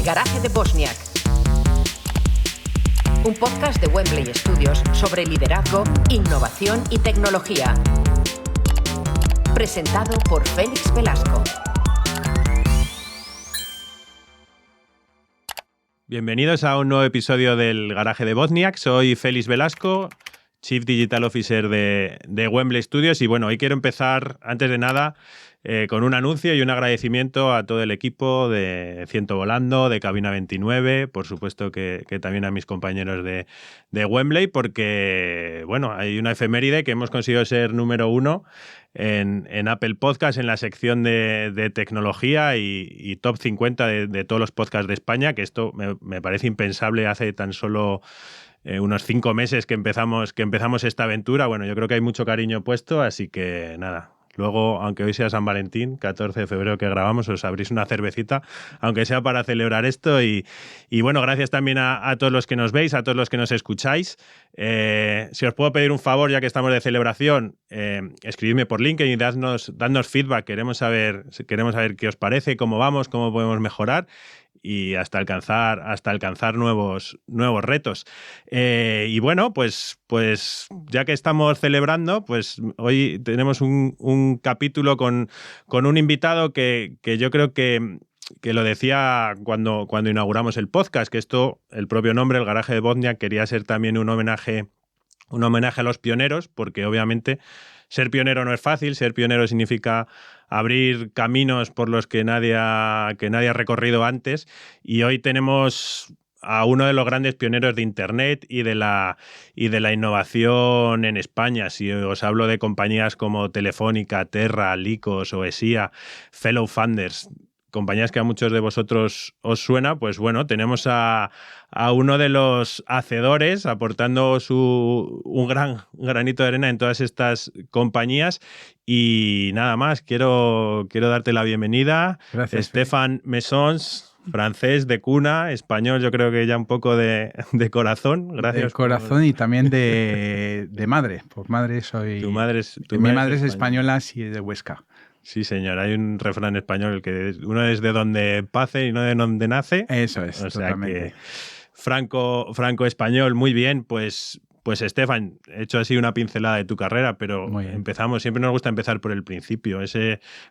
Garaje de Bosniak, un podcast de Wembley Studios sobre liderazgo, innovación y tecnología. Presentado por Félix Velasco. Bienvenidos a un nuevo episodio del Garaje de Bosniak. Soy Félix Velasco, Chief Digital Officer de Wembley Studios. Y bueno, hoy quiero empezar, antes de nada, con un anuncio y un agradecimiento a todo el equipo de Ciento Volando, de Cabina 29, por supuesto que también a mis compañeros de Wembley, porque bueno, hay una efeméride que hemos conseguido ser número 1 en Apple Podcast, en la sección de tecnología y top 50 de todos los podcasts de España, que esto me parece impensable hace tan solo unos 5 meses que empezamos esta aventura. Bueno, yo creo que hay mucho cariño puesto, así que nada. Luego, aunque hoy sea San Valentín, 14 de febrero que grabamos, os abrís una cervecita, aunque sea para celebrar esto. Y bueno, gracias también a todos los que nos veis, a todos los que nos escucháis. Si os puedo pedir un favor, ya que estamos de celebración, escribidme por LinkedIn y dadnos feedback. Queremos saber qué os parece, cómo vamos, cómo podemos mejorar y hasta alcanzar nuevos retos. Y bueno, pues ya que estamos celebrando, pues hoy tenemos un capítulo con un invitado que yo creo que lo decía cuando inauguramos el podcast, que esto, el propio nombre, el Garaje de Bosniak, quería ser también un homenaje a los pioneros, porque obviamente ser pionero no es fácil. Ser pionero significa abrir caminos por los que nadie ha recorrido antes. Y hoy tenemos a uno de los grandes pioneros de Internet y de la innovación en España. Si os hablo de compañías como Telefónica, Terra, Lycos, Oesia, Fellow Funders, compañías que a muchos de vosotros os suena, pues bueno, tenemos a uno de los hacedores aportando un gran granito de arena en todas estas compañías. Y nada más, quiero darte la bienvenida. Gracias, Stéphane Messons, francés de cuna, español yo creo que ya un poco de corazón. Gracias. De corazón y también de madre. Por madre soy... Mi madre es española, sí, de Huesca. Sí, señor. Hay un refrán español que uno es de donde pace y no de donde nace. Eso es, o sea totalmente. Que franco-español, muy bien. Pues Stéphane, he hecho así una pincelada de tu carrera, pero siempre nos gusta empezar por el principio.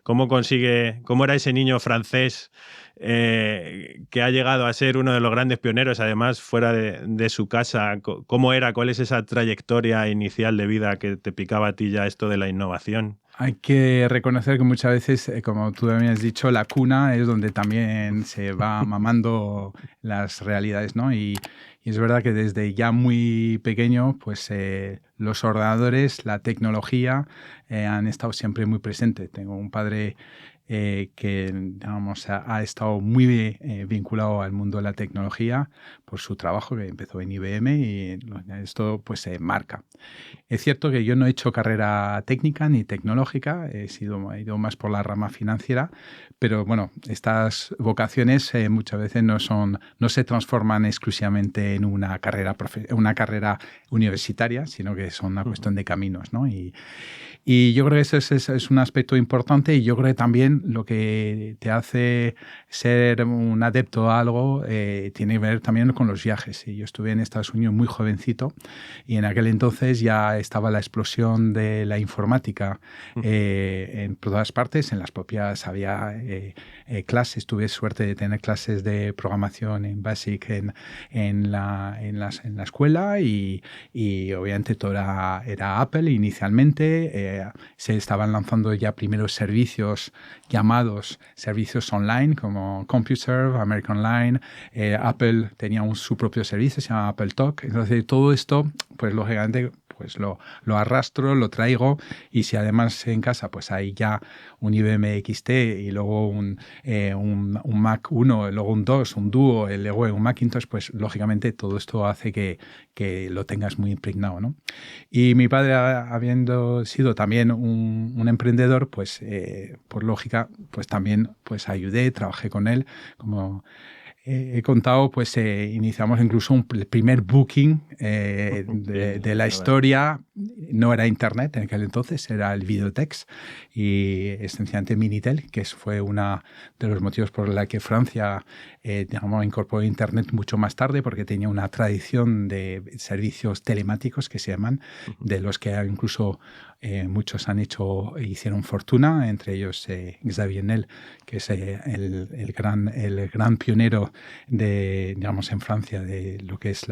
¿Cómo era ese niño francés que ha llegado a ser uno de los grandes pioneros, además fuera de su casa? ¿Cuál es esa trayectoria inicial de vida que te picaba a ti ya esto de la innovación? Hay que reconocer que muchas veces, como tú también has dicho, la cuna es donde también se va mamando las realidades, ¿no? Y es verdad que desde ya muy pequeño, pues los ordenadores, la tecnología han estado siempre muy presentes. Tengo un padre que, digamos, ha estado muy vinculado al mundo de la tecnología por su trabajo, que empezó en IBM, y esto pues se marca. Es cierto que yo no he hecho carrera técnica ni tecnológica, he ido más por la rama financiera, pero bueno, estas vocaciones muchas veces no se transforman exclusivamente en una carrera universitaria, sino que son una cuestión de caminos, ¿no? Y yo creo que ese es un aspecto importante, y yo creo que también lo que te hace ser un adepto a algo tiene que ver también con los viajes. Yo estuve en Estados Unidos muy jovencito y en aquel entonces ya estaba la explosión de la informática en todas partes. En las propias había clases, tuve suerte de tener clases de programación en BASIC en la escuela, y obviamente todo era Apple inicialmente. Se estaban lanzando ya primeros servicios llamados servicios online como CompuServe, American Online. Apple tenía su propio servicio, se llama Apple Talk. Entonces todo esto, pues lógicamente, pues lo arrastro, lo traigo, y si además en casa pues hay ya un IBM XT y luego un Mac 1, luego un 2, un Duo, luego un Macintosh, pues lógicamente todo esto hace que lo tengas muy impregnado, ¿no? Y mi padre, habiendo sido también un emprendedor, pues por lógica, pues también pues ayudé, trabajé con él. Como he contado, pues iniciamos incluso el primer booking de la historia no era Internet en aquel entonces, era el videotex y esencialmente Minitel, que fue uno de los motivos por la que Francia digamos, incorporó Internet mucho más tarde, porque tenía una tradición de servicios telemáticos que se llaman, de los que incluso muchos hicieron fortuna, entre ellos Xavier Niel, que es el gran pionero digamos, en Francia de lo que es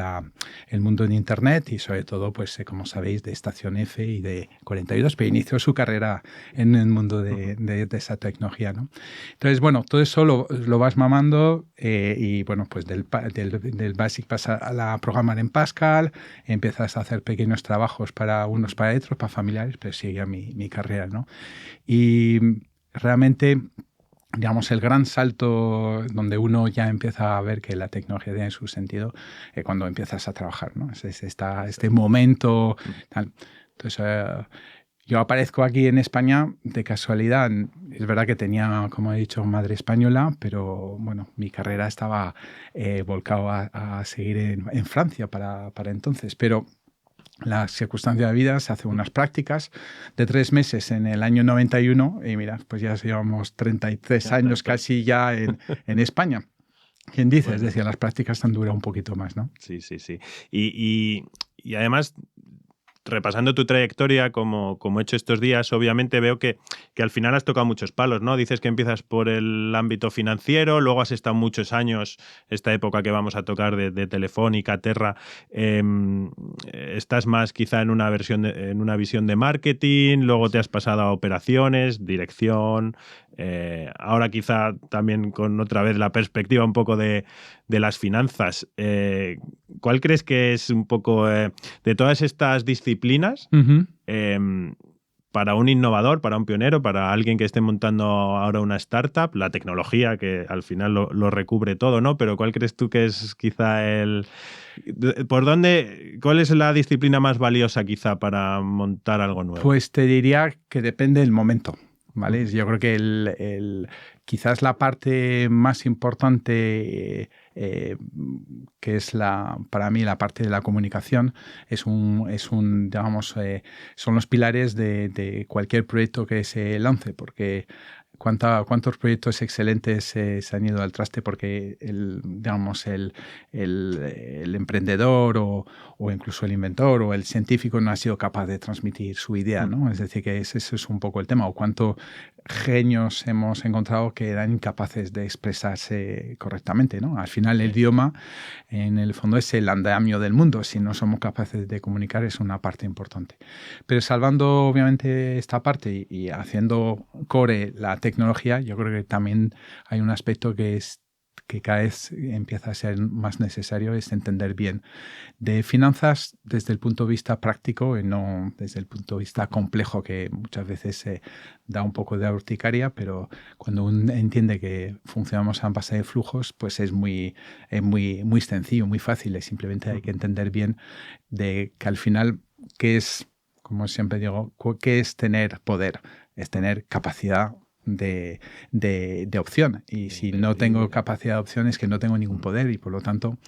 el mundo de Internet y sobre todo, pues, como sabéis, de Estación F y de 42, pero inició su carrera en el mundo de esa tecnología, ¿no? Entonces, bueno, todo eso lo vas mamando y, bueno, pues del BASIC pasa a programar en Pascal, empiezas a hacer pequeños trabajos para unos, para otros, para familiares, pero sigue mi carrera, ¿no? Y realmente, digamos, el gran salto donde uno ya empieza a ver que la tecnología tiene su sentido cuando empiezas a trabajar, ¿no? Es este momento, tal. Entonces, yo aparezco aquí en España de casualidad. Es verdad que tenía, como he dicho, madre española, pero bueno, mi carrera estaba volcado a seguir en Francia para entonces. Pero la circunstancia de vida se hace unas prácticas de 3 meses en el año 91 y mira, pues ya llevamos 33 años casi ya en España. ¿Quién dice? Bueno, es decir, las prácticas han durado un poquito más, ¿no? Sí, sí, sí. Y además, repasando tu trayectoria, como he hecho estos días, obviamente veo que al final has tocado muchos palos, ¿no? Dices que empiezas por el ámbito financiero, luego has estado muchos años, esta época que vamos a tocar de Telefónica, Terra, estás más quizá en una visión de marketing, luego te has pasado a operaciones, dirección, ahora quizá también con otra vez la perspectiva un poco de las finanzas. ¿Cuál crees que es un poco de todas estas disciplinas para un innovador, para un pionero, para alguien que esté montando ahora una startup, la tecnología que al final lo recubre todo, ¿no? Pero ¿cuál crees tú que es quizá cuál es la disciplina más valiosa quizá para montar algo nuevo? Pues te diría que depende del momento, ¿vale? Yo creo que quizás la parte más importante, que es para mí la parte de la comunicación, digamos, son los pilares de cualquier proyecto que se lance, porque ¿cuántos proyectos excelentes se han ido al traste porque digamos, el emprendedor o incluso el inventor o el científico no ha sido capaz de transmitir su idea, ¿no? Es decir, que eso es un poco el tema. O cuántos genios hemos encontrado que eran incapaces de expresarse correctamente, ¿no? Al final el idioma, en el fondo, es el andamio del mundo. Si no somos capaces de comunicar, es una parte importante. Pero salvando, obviamente, esta parte y haciendo core la tecnología, yo creo que también hay un aspecto que cada vez empieza a ser más necesario, es entender bien de finanzas desde el punto de vista práctico y no desde el punto de vista complejo, que muchas veces da un poco de urticaria, pero cuando uno entiende que funcionamos a base de flujos, pues es muy sencillo, muy fácil. Simplemente hay que entender bien de que al final, ¿qué es, como siempre digo, qué es tener poder? Es tener capacidad de opción, y si no tengo capacidad de opción es que no tengo ningún poder, y por lo tanto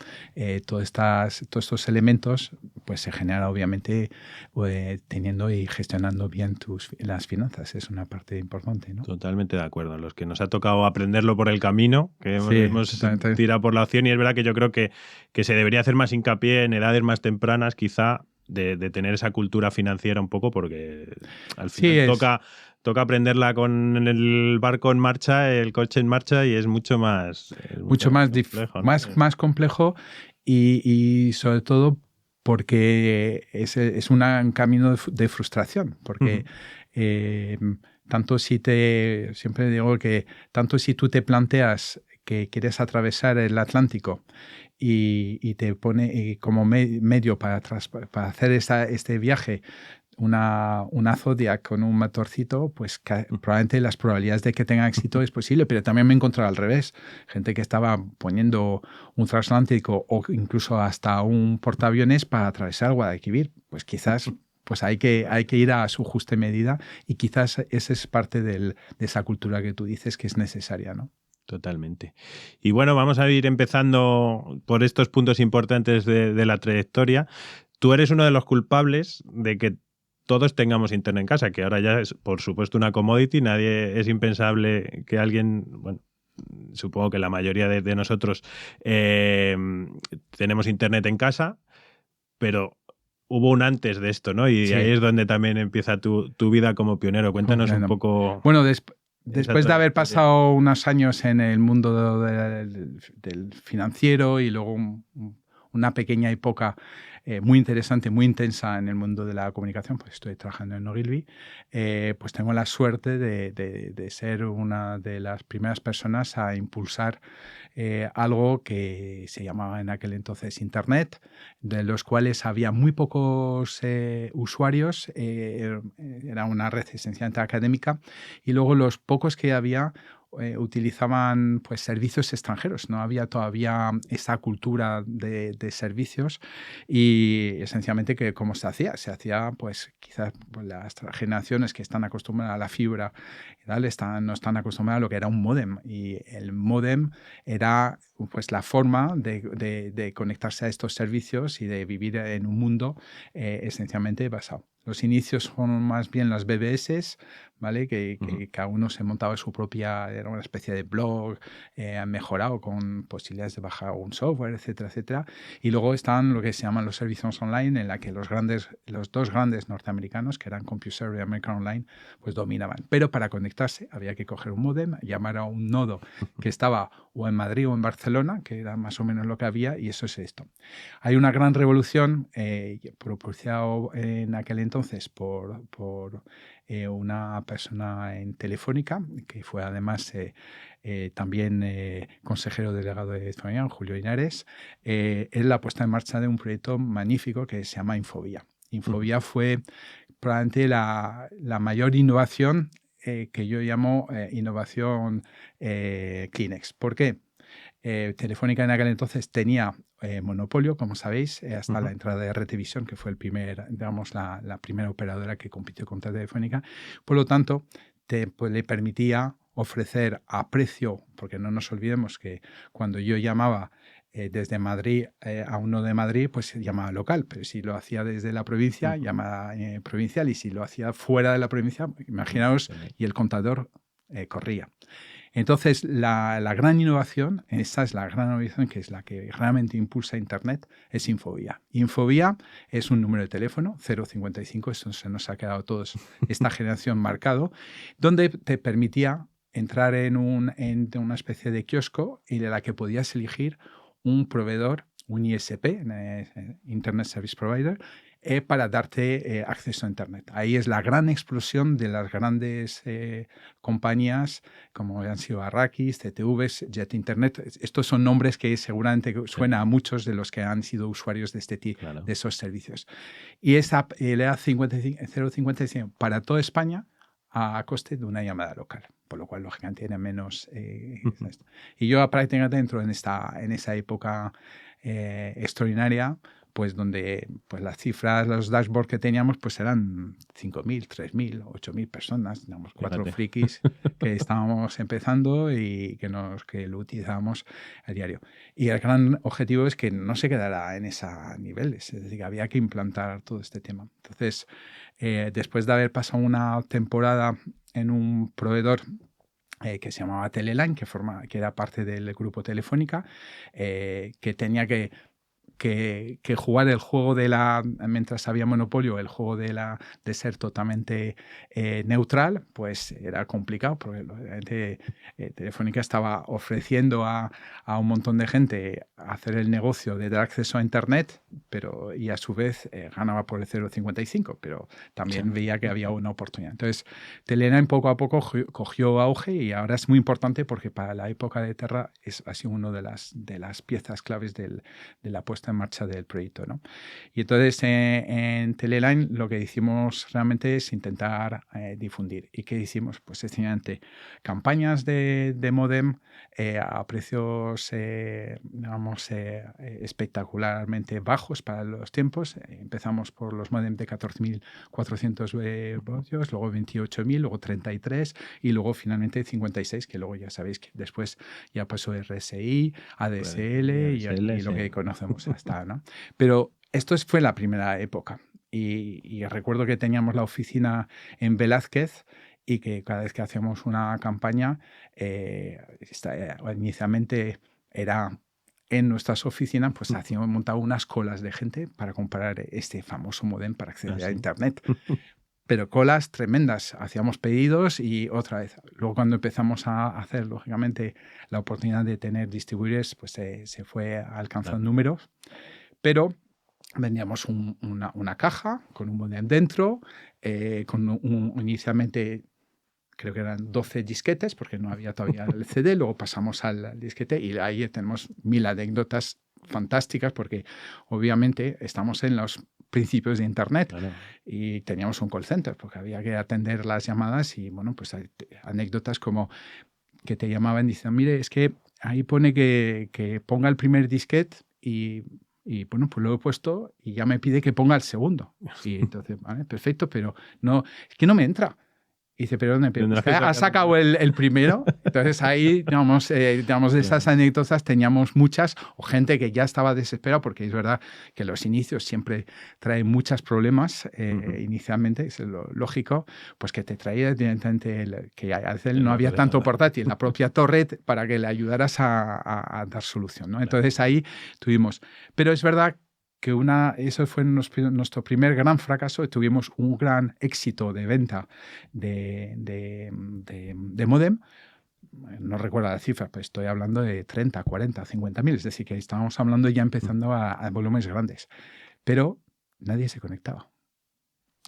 todos estos elementos pues se generan obviamente teniendo y gestionando bien las finanzas. Es una parte importante, ¿no? Totalmente de acuerdo. Los que nos ha tocado aprenderlo por el camino, que hemos totalmente tirado por la opción, y es verdad que yo creo que se debería hacer más hincapié en edades más tempranas quizá de tener esa cultura financiera un poco, porque al final toca aprenderla con el barco en marcha, el coche en marcha, y es mucho más complejo, ¿no? más complejo y sobre todo porque es un camino de frustración, porque siempre digo que tanto si tú te planteas que quieres atravesar el Atlántico y te pone como medio para hacer este viaje una Zodiac con un motorcito, pues probablemente las probabilidades de que tenga éxito es posible, pero también me he encontrado al revés. Gente que estaba poniendo un transatlántico o incluso hasta un portaaviones para atravesar Guadalquivir. Pues quizás pues hay que ir a su justa medida, y quizás esa es parte de esa cultura que tú dices que es necesaria, ¿no? Totalmente. Y bueno, vamos a ir empezando por estos puntos importantes de la trayectoria. Tú eres uno de los culpables de que todos tengamos internet en casa, que ahora ya es, por supuesto, una commodity. Nadie, es impensable que alguien, bueno, supongo que la mayoría de nosotros tenemos internet en casa, pero hubo un antes de esto, ¿no? Y ahí es donde también empieza tu vida como pionero. Cuéntanos un poco. Bueno, después de haber pasado unos años en el mundo del financiero y luego una pequeña época muy interesante, muy intensa en el mundo de la comunicación, pues estoy trabajando en Ogilvy, pues tengo la suerte de ser una de las primeras personas a impulsar algo que se llamaba en aquel entonces Internet, de los cuales había muy pocos usuarios, era una red esencialmente académica, y luego los pocos que había utilizaban pues servicios extranjeros, no había todavía esa cultura de servicios y esencialmente que cómo se hacía pues quizás pues, las generaciones que están acostumbradas a la fibra y tal, no están acostumbradas a lo que era un módem y el módem era pues la forma de conectarse a estos servicios y de vivir en un mundo esencialmente basado. Los inicios fueron más bien las BBS, ¿vale? Que cada uno se montaba su propia, era una especie de blog mejorado con posibilidades de bajar un software, etcétera, etcétera. Y luego están lo que se llaman los servicios online, en la que los dos grandes norteamericanos, que eran CompuServe y American Online, pues dominaban. Pero para conectarse había que coger un módem, llamar a un nodo que estaba o en Madrid o en Barcelona, que era más o menos lo que había, y eso es esto. Hay una gran revolución propiciada en aquel entonces por una persona en Telefónica, que fue además también consejero delegado de Telefónica, Julio Linares, es la puesta en marcha de un proyecto magnífico que se llama Infovía. Infovía fue probablemente la mayor innovación que yo llamo innovación Kleenex. ¿Por qué? Telefónica en aquel entonces tenía monopolio, como sabéis, hasta la entrada de RTVision, que fue la primera operadora que compitió contra Telefónica. Por lo tanto, pues, le permitía ofrecer a precio, porque no nos olvidemos que cuando yo llamaba desde Madrid a uno de Madrid, pues se llamaba local, pero si lo hacía desde la provincia, llamaba provincial, y si lo hacía fuera de la provincia, imaginaos, y el contador corría. Entonces, la gran innovación, esa es la gran innovación que es la que realmente impulsa Internet, es Infovía. Infovía es un número de teléfono, 055, esto se nos ha quedado a todos esta generación marcado, donde te permitía entrar en una especie de kiosco y de la que podías elegir un proveedor, un ISP, Internet Service Provider, para darte acceso a Internet. Ahí es la gran explosión de las grandes compañías como han sido Arrakis, CTVs, Jet Internet. Estos son nombres que seguramente suena a muchos de los que han sido usuarios de de esos servicios. Y esa LA 055 para toda España a coste de una llamada local, por lo cual lógicamente tiene menos. Y yo prácticamente entro en esa época extraordinaria, pues donde pues las cifras, los dashboards que teníamos, pues eran 5.000, 3.000, 8.000 personas, digamos, 4 frikis que estábamos empezando y que lo utilizábamos a diario. Y el gran objetivo es que no se quedara en esos niveles, es decir, que había que implantar todo este tema. Entonces, después de haber pasado una temporada en un proveedor que se llamaba Teleline, que era parte del grupo Telefónica, que tenía que jugar el juego mientras había monopolio, el juego de ser totalmente neutral, pues era complicado, porque Telefónica estaba ofreciendo a un montón de gente hacer el negocio de dar acceso a Internet, y a su vez ganaba por el 0,55, pero también veía que había una oportunidad. Entonces, Teleline poco a poco cogió auge y ahora es muy importante porque para la época de Terra ha sido una de las piezas claves de la puesta en marcha del proyecto, ¿no? Y entonces en Teleline lo que hicimos realmente es intentar difundir. ¿Y qué hicimos? Pues sencillamente campañas de modem a precios, espectacularmente bajos para los tiempos. Empezamos por los modem de 14.400 voltios, luego 28.000, luego 33 y luego finalmente 56, que luego ya sabéis que después ya pasó RSI, ADSL y lo que conocemos hasta, ¿no? Pero esto fue la primera época. y recuerdo que teníamos la oficina en Velázquez y que cada vez que hacíamos una campaña, inicialmente era en nuestras oficinas, pues hacíamos montado unas colas de gente para comprar este famoso módem para acceder a Internet. Pero colas tremendas. Hacíamos pedidos y otra vez. Luego cuando empezamos a hacer, lógicamente, la oportunidad de tener distribuidores, pues se fue alcanzando números. Pero vendíamos una caja con un modem dentro, inicialmente creo que eran 12 disquetes, porque no había todavía el CD, luego pasamos al disquete y ahí tenemos 1000 anécdotas fantásticas, porque obviamente estamos en los principios de Internet y teníamos un call center, porque había que atender las llamadas y, bueno, pues hay anécdotas como que te llamaban y dicen, mire, es que ahí pone que ponga el primer disquete y bueno, pues lo he puesto y ya me pide que ponga el segundo. Y entonces, vale, perfecto, pero no, es que no me entra. Y dice, pero ¿ha sacado el primero? Entonces ahí, digamos, de esas anécdotas teníamos muchas, o gente que ya estaba desesperada, porque es verdad que los inicios siempre traen muchos problemas, inicialmente, es lo lógico, pues que te traía directamente, que a veces no había tanto portátil, la propia torre para que le ayudaras a dar solución, ¿no? Entonces ahí tuvimos, pero es verdad que eso fue nuestro primer gran fracaso. Tuvimos un gran éxito de venta de módem. No recuerdo la cifra, pero estoy hablando de 30, 40, 50 mil. Es decir, que estábamos hablando ya empezando a volúmenes grandes. Pero nadie se conectaba.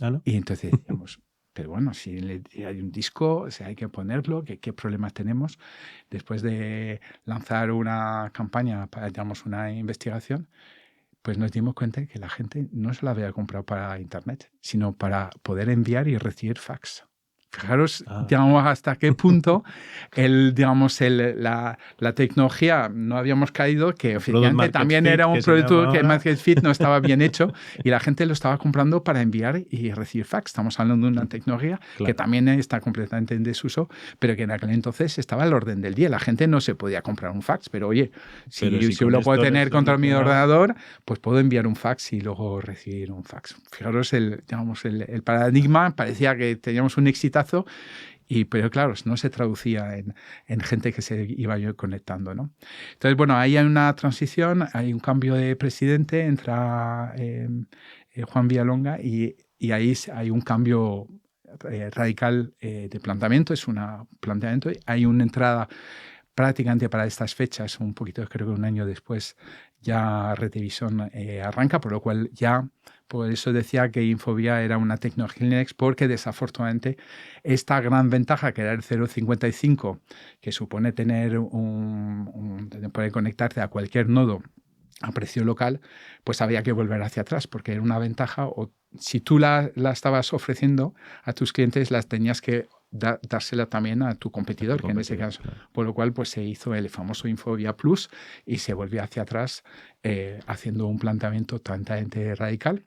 ¿Ah, no? Y entonces decíamos, pero bueno, si hay un disco, o sea, hay que ponerlo, ¿qué problemas tenemos? Después de lanzar una campaña, digamos, una investigación, pues nos dimos cuenta de que la gente no se la había comprado para Internet, sino para poder enviar y recibir fax. Fijaros, digamos, hasta qué punto la tecnología no habíamos caído, que efectivamente también era un producto que Market Fit no estaba bien hecho y la gente lo estaba comprando para enviar y recibir fax. Estamos hablando de una tecnología que también está completamente en desuso, pero que en aquel entonces estaba al orden del día. La gente no se podía comprar un fax, pero oye, si lo puedo tener contra mi ordenador, pues puedo enviar un fax y luego recibir un fax. Fijaros, el paradigma, parecía que teníamos un éxito, pero claro, no se traducía en gente que se iba yo conectando, ¿no? Entonces, bueno, ahí hay una transición, hay un cambio de presidente, entra Juan Villalonga y ahí hay un cambio radical de planteamiento, hay una entrada prácticamente para estas fechas, un poquito, creo que un año después, ya Retevisión arranca, por lo cual ya, por eso decía que Infobia era una tecnología Linux, porque desafortunadamente esta gran ventaja que era el 0.55, que supone poder conectarte a cualquier nodo a precio local, pues había que volver hacia atrás, porque era una ventaja, o si tú la estabas ofreciendo a tus clientes, las tenías que dársela también a tu competidor, que en ese caso, por lo cual pues se hizo el famoso Infobia Plus y se volvió hacia atrás haciendo un planteamiento totalmente radical.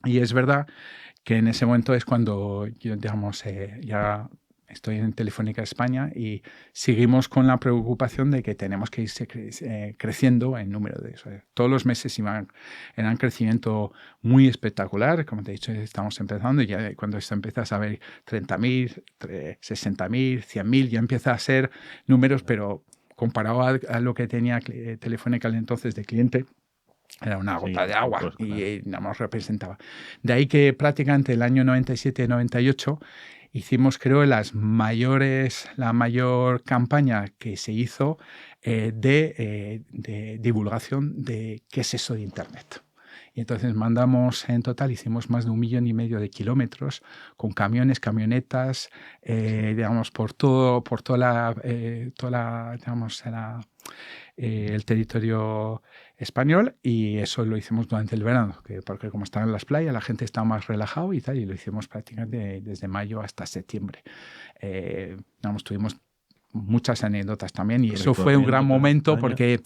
Y es verdad que en ese momento es cuando yo, digamos, ya estoy en Telefónica España y seguimos con la preocupación de que tenemos que irse creciendo en número de eso. Todos los meses era un crecimiento muy espectacular. Como te he dicho, estamos empezando y ya cuando empiezas a ver 30.000, 60.000, 100.000, ya empieza a ser números, pero comparado a lo que tenía Telefónica entonces de cliente, era una gota de agua, pues, y nada más representaba. De ahí que prácticamente el año 97-98 hicimos, creo, la mayor campaña que se hizo de divulgación de qué es eso de Internet. Y entonces hicimos más de 1,5 millones de kilómetros con camiones, camionetas, digamos, por toda el territorio español, y eso lo hicimos durante el verano, porque como estaban en las playas, la gente estaba más relajado y tal, y lo hicimos prácticamente desde mayo hasta septiembre. Tuvimos muchas anécdotas también, y eso fue un gran momento porque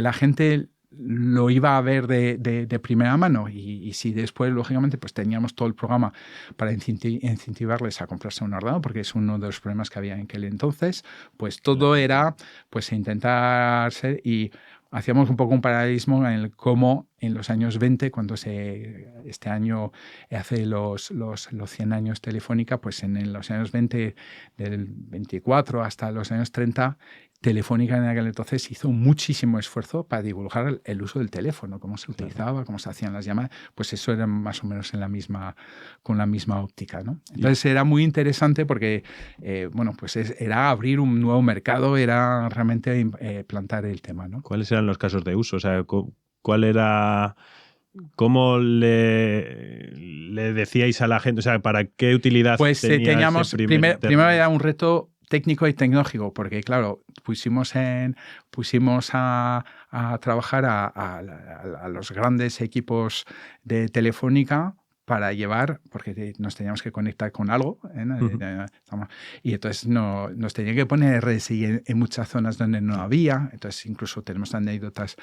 la gente lo iba a ver de primera mano, y si después, lógicamente, pues teníamos todo el programa para incentivarles a comprarse un ordenador, porque es uno de los problemas que había en aquel entonces, pues todo era pues intentar ser, y hacíamos un poco un paralelismo en el cómo en los años 20, cuando este año hace los 100 años Telefónica, pues en los años 20, del 24 hasta los años 30, Telefónica en aquel entonces hizo muchísimo esfuerzo para divulgar el uso del teléfono, cómo se utilizaba, cómo se hacían las llamadas. Pues eso era más o menos con la misma óptica, ¿no? Entonces era muy interesante porque pues era abrir un nuevo mercado, era realmente plantar el tema, ¿no? ¿Cuáles eran los casos de uso? O sea, ¿cuál era...? ¿Cómo le decíais a la gente? O sea, ¿para qué utilidad pues tenía teníamos, ese primer primero era un reto técnico y tecnológico, porque claro, pusimos a trabajar a los grandes equipos de Telefónica para llevar, porque nos teníamos que conectar con algo, y entonces nos tenían que poner RSI en muchas zonas donde no había. Entonces incluso tenemos anécdotas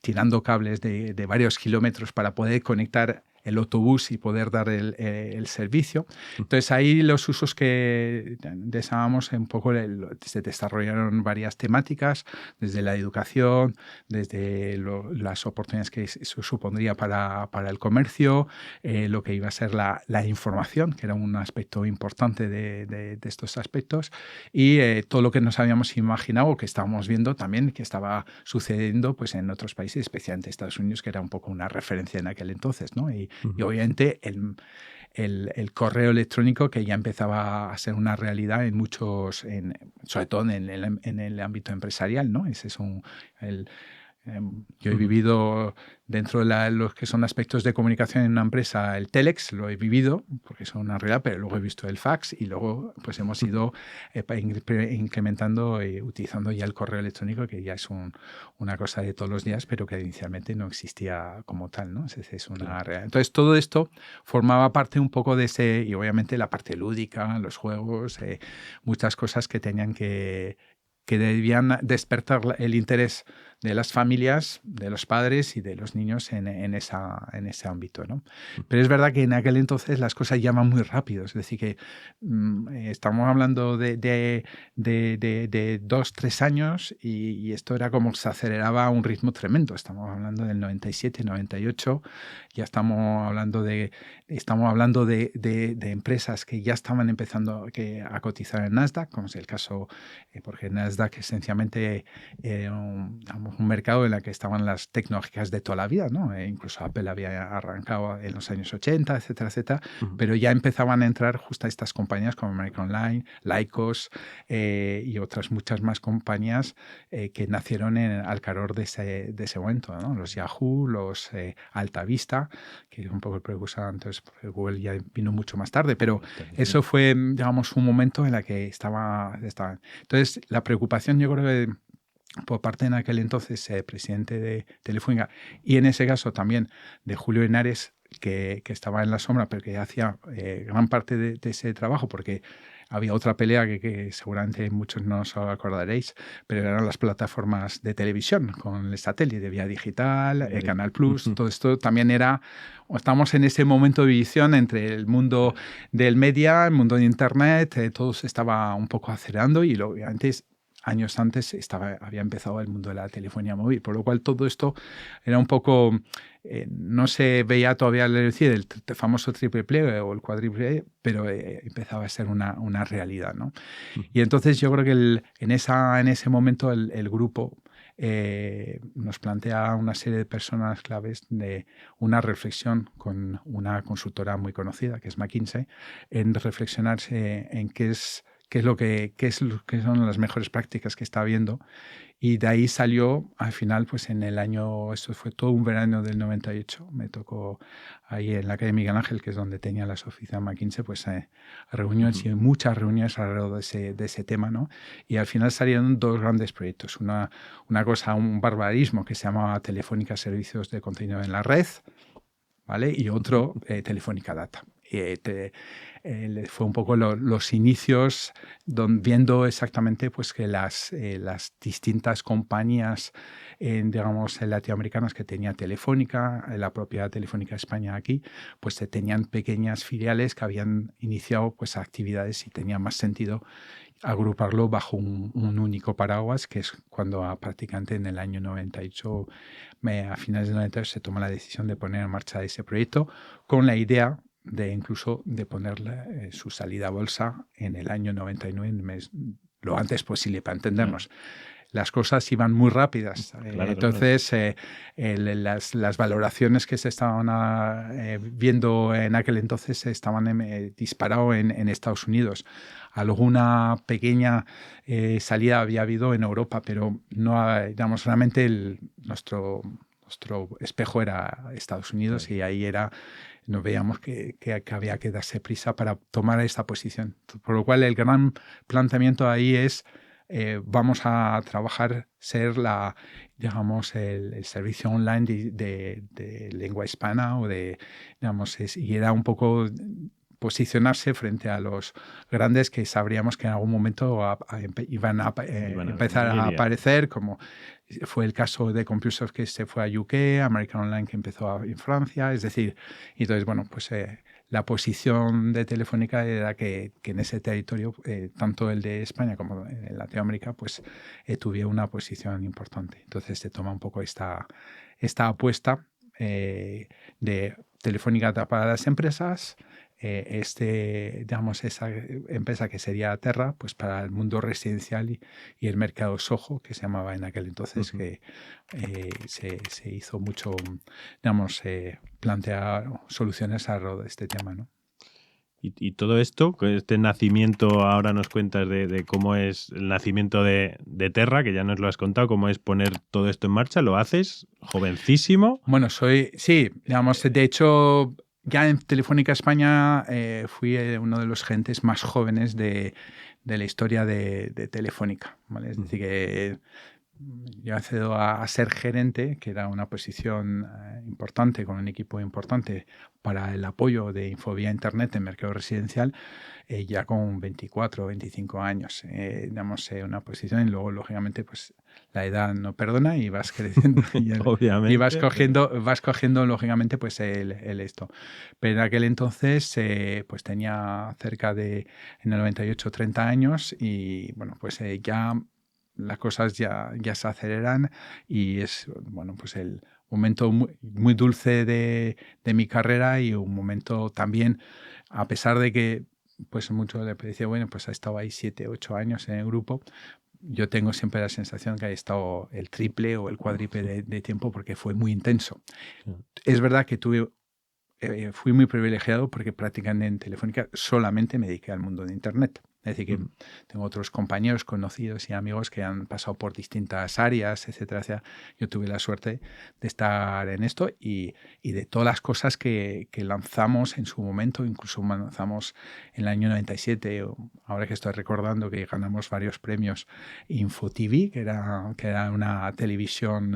tirando cables de varios kilómetros para poder conectar el autobús y poder dar el servicio. Entonces ahí los usos que deseábamos un poco, se desarrollaron varias temáticas, desde la educación, desde las oportunidades que eso supondría para el comercio, lo que iba a ser la información, que era un aspecto importante de estos aspectos, y todo lo que nos habíamos imaginado, que estábamos viendo también, que estaba sucediendo pues, en otros países, especialmente Estados Unidos, que era un poco una referencia en aquel entonces, ¿no? Y obviamente el correo electrónico, que ya empezaba a ser una realidad en muchos, sobre todo en el ámbito empresarial, ¿no? Ese es yo he vivido dentro de los que son aspectos de comunicación en una empresa, el telex, lo he vivido porque es una realidad, pero luego he visto el fax y luego pues hemos ido incrementando y utilizando ya el correo electrónico, que ya es una cosa de todos los días, pero que inicialmente no existía como tal, ¿no? Es una realidad. Entonces todo esto formaba parte un poco de ese, y obviamente la parte lúdica, los juegos, muchas cosas que tenían que debían despertar el interés de las familias, de los padres y de los niños en ese ámbito, ¿no? Pero es verdad que en aquel entonces las cosas ya van muy rápido, es decir, que estamos hablando de 2-3 años y esto era como se aceleraba a un ritmo tremendo. Estamos hablando del 97, 98, ya estamos hablando de empresas que ya estaban empezando a cotizar en Nasdaq, como es el caso, porque Nasdaq esencialmente un mercado en el que estaban las tecnológicas de toda la vida, ¿no? Incluso Apple había arrancado en los años 80, etcétera, etcétera, pero ya empezaban a entrar justo estas compañías como American Online, Lycos y otras muchas más compañías que nacieron al calor de ese momento, ¿no? Los Yahoo, los Altavista, que es un poco el precursor, entonces Google ya vino mucho más tarde, pero eso fue, digamos, un momento en el que estaban. Entonces, la preocupación, yo creo que por parte en aquel entonces presidente de Telefónica, y en ese caso también de Julio Henares, que estaba en la sombra, pero que hacía gran parte de ese trabajo, porque había otra pelea que seguramente muchos no os acordaréis, pero eran las plataformas de televisión con el satélite, Vía Digital, Canal Plus, todo esto también era, estamos en ese momento de división entre el mundo del media, el mundo de Internet, todo se estaba un poco acelerando y obviamente años antes había empezado el mundo de la telefonía móvil, por lo cual todo esto era un poco, no se veía todavía decir el famoso triple play o el cuádruple play, pero empezaba a ser una realidad, ¿no? Y entonces yo creo que en ese momento el grupo nos plantea a una serie de personas claves de una reflexión con una consultora muy conocida, que es McKinsey, en reflexionarse en qué son las mejores prácticas que está habiendo, y de ahí salió al final, pues en el año, eso fue todo un verano del 98, me tocó ahí en la Academia Miguel Ángel, que es donde tenía las oficinas McKinsey, pues reuniones y muchas reuniones alrededor de ese tema, ¿no? Y al final salieron dos grandes proyectos, una cosa, un barbarismo que se llamaba Telefónica Servicios de Contenido en la Red, ¿vale? Y otro, Telefónica Data. fue un poco los inicios viendo exactamente pues, que las distintas compañías digamos, latinoamericanas que tenía Telefónica, la propia Telefónica España aquí, pues tenían pequeñas filiales que habían iniciado pues, actividades y tenía más sentido agruparlo bajo un único paraguas, que es cuando prácticamente en el año 98, a finales del 98, se toma la decisión de poner en marcha ese proyecto con la idea de incluso de poner su salida a bolsa en el año 99, lo antes posible, para entendernos. Las cosas iban muy rápidas. Claro, entonces, las valoraciones que se estaban viendo en aquel entonces estaban disparado en Estados Unidos. Alguna pequeña salida había habido en Europa, pero no, digamos, realmente nuestro espejo era Estados Unidos, y ahí nos veíamos que había que darse prisa para tomar esta posición. Por lo cual el gran planteamiento ahí es vamos a trabajar, ser digamos, el servicio online de lengua hispana, digamos, y era un poco posicionarse frente a los grandes que sabríamos que en algún momento iban a empezar a aparecer, como fue el caso de CompuSoft, que se fue a UK, American Online, que empezó en Francia. Es decir, entonces, bueno, pues la posición de Telefónica era que en ese territorio, tanto el de España como en Latinoamérica, pues tuviera una posición importante. Entonces se toma un poco esta apuesta de Telefónica para las empresas, digamos, esa empresa que sería Terra, pues para el mundo residencial y el mercado Soho, que se llamaba en aquel entonces, que se hizo mucho, digamos, plantear soluciones alrededor de este tema, ¿no? Y todo esto, este nacimiento, ahora nos cuentas de cómo es el nacimiento de Terra, que ya nos lo has contado, cómo es poner todo esto en marcha, ¿lo haces jovencísimo? Bueno, sí, digamos, de hecho, ya en Telefónica España fui uno de los gentes más jóvenes de la historia de Telefónica, ¿vale? Es decir, que yo accedo a ser gerente, que era una posición importante, con un equipo importante para el apoyo de Infovía Internet en mercado residencial, ya con 24 o 25 años. Digamos, una posición, y luego, lógicamente, pues la edad no perdona y vas creciendo Obviamente. Y vas cogiendo, lógicamente, pues el esto. Pero en aquel entonces, pues tenía cerca de, en el 98, 30 años, y bueno, pues ya las cosas ya se aceleran, y es, bueno, pues el momento muy, muy dulce de mi carrera, y un momento también, a pesar de que pues mucho le decía, bueno, pues ha estado ahí 7, 8 años en el grupo, yo tengo siempre la sensación que ha estado el triple o el cuádruple de tiempo, porque fue muy intenso. Es verdad que fui muy privilegiado, porque prácticamente en Telefónica solamente me dediqué al mundo de Internet. Es decir, que tengo otros compañeros, conocidos y amigos que han pasado por distintas áreas, etcétera, etcétera. Yo tuve la suerte de estar en esto, y de todas las cosas que lanzamos en su momento. Incluso lanzamos en el año 97, ahora que estoy recordando, que ganamos varios premios, InfoTV, que era una televisión,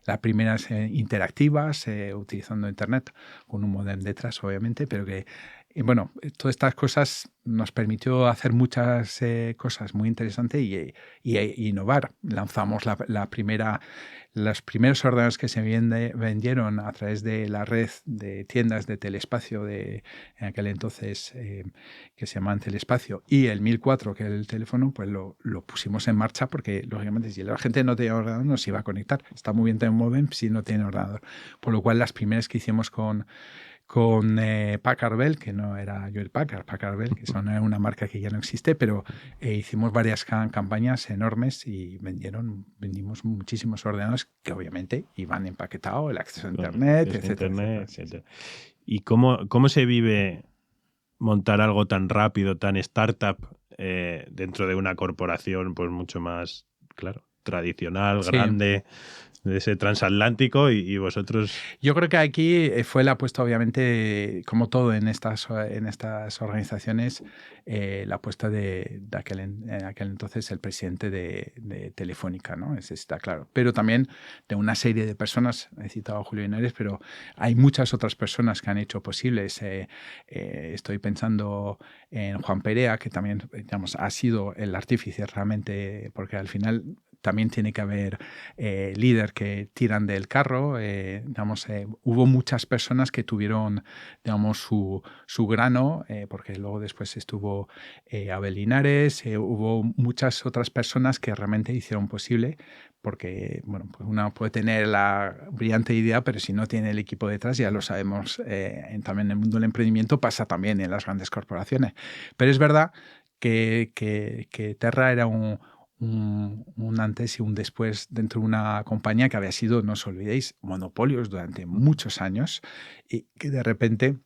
las primeras interactivas, utilizando Internet, con un módem detrás, obviamente, pero que, bueno, todas estas cosas nos permitió hacer muchas cosas muy interesantes y innovar. Lanzamos los primeros ordenadores que se vendieron a través de la red de tiendas de Telespacio en aquel entonces, que se llamaban Telespacio, y el 1004, que era el teléfono, pues lo pusimos en marcha, porque lógicamente si la gente no tenía ordenador no se iba a conectar. Está muy bien tener un módem si no tiene ordenador. Por lo cual las primeras que hicimos con Packard Bell, que no era Hewlett Packard, Packard Bell, que son una marca que ya no existe, pero hicimos varias campañas enormes y vendimos muchísimos ordenadores que obviamente iban empaquetados, el acceso a Internet, etcétera. ¿Y cómo se vive montar algo tan rápido, tan startup, dentro de una corporación pues mucho más, claro, tradicional, grande? de ese transatlántico y vosotros... Yo creo que aquí fue la apuesta, obviamente, como todo en estas organizaciones, la apuesta en aquel entonces el presidente de Telefónica, ¿no? Ese está claro. Pero también de una serie de personas, he citado a Julio Linares, pero hay muchas otras personas que han hecho posibles. Estoy pensando en Juan Perea, que también, digamos, ha sido el artífice realmente, porque al final también tiene que haber líder que tiran del carro. Hubo muchas personas que tuvieron, digamos, su grano, porque luego después estuvo Abel Linares, hubo muchas otras personas que realmente hicieron posible, porque bueno, pues uno puede tener la brillante idea, pero si no tiene el equipo detrás, ya lo sabemos, también en el mundo del emprendimiento pasa también en las grandes corporaciones. Pero es verdad que Terra era un antes y un después dentro de una compañía que había sido, no os olvidéis, monopolios durante muchos años y que de repente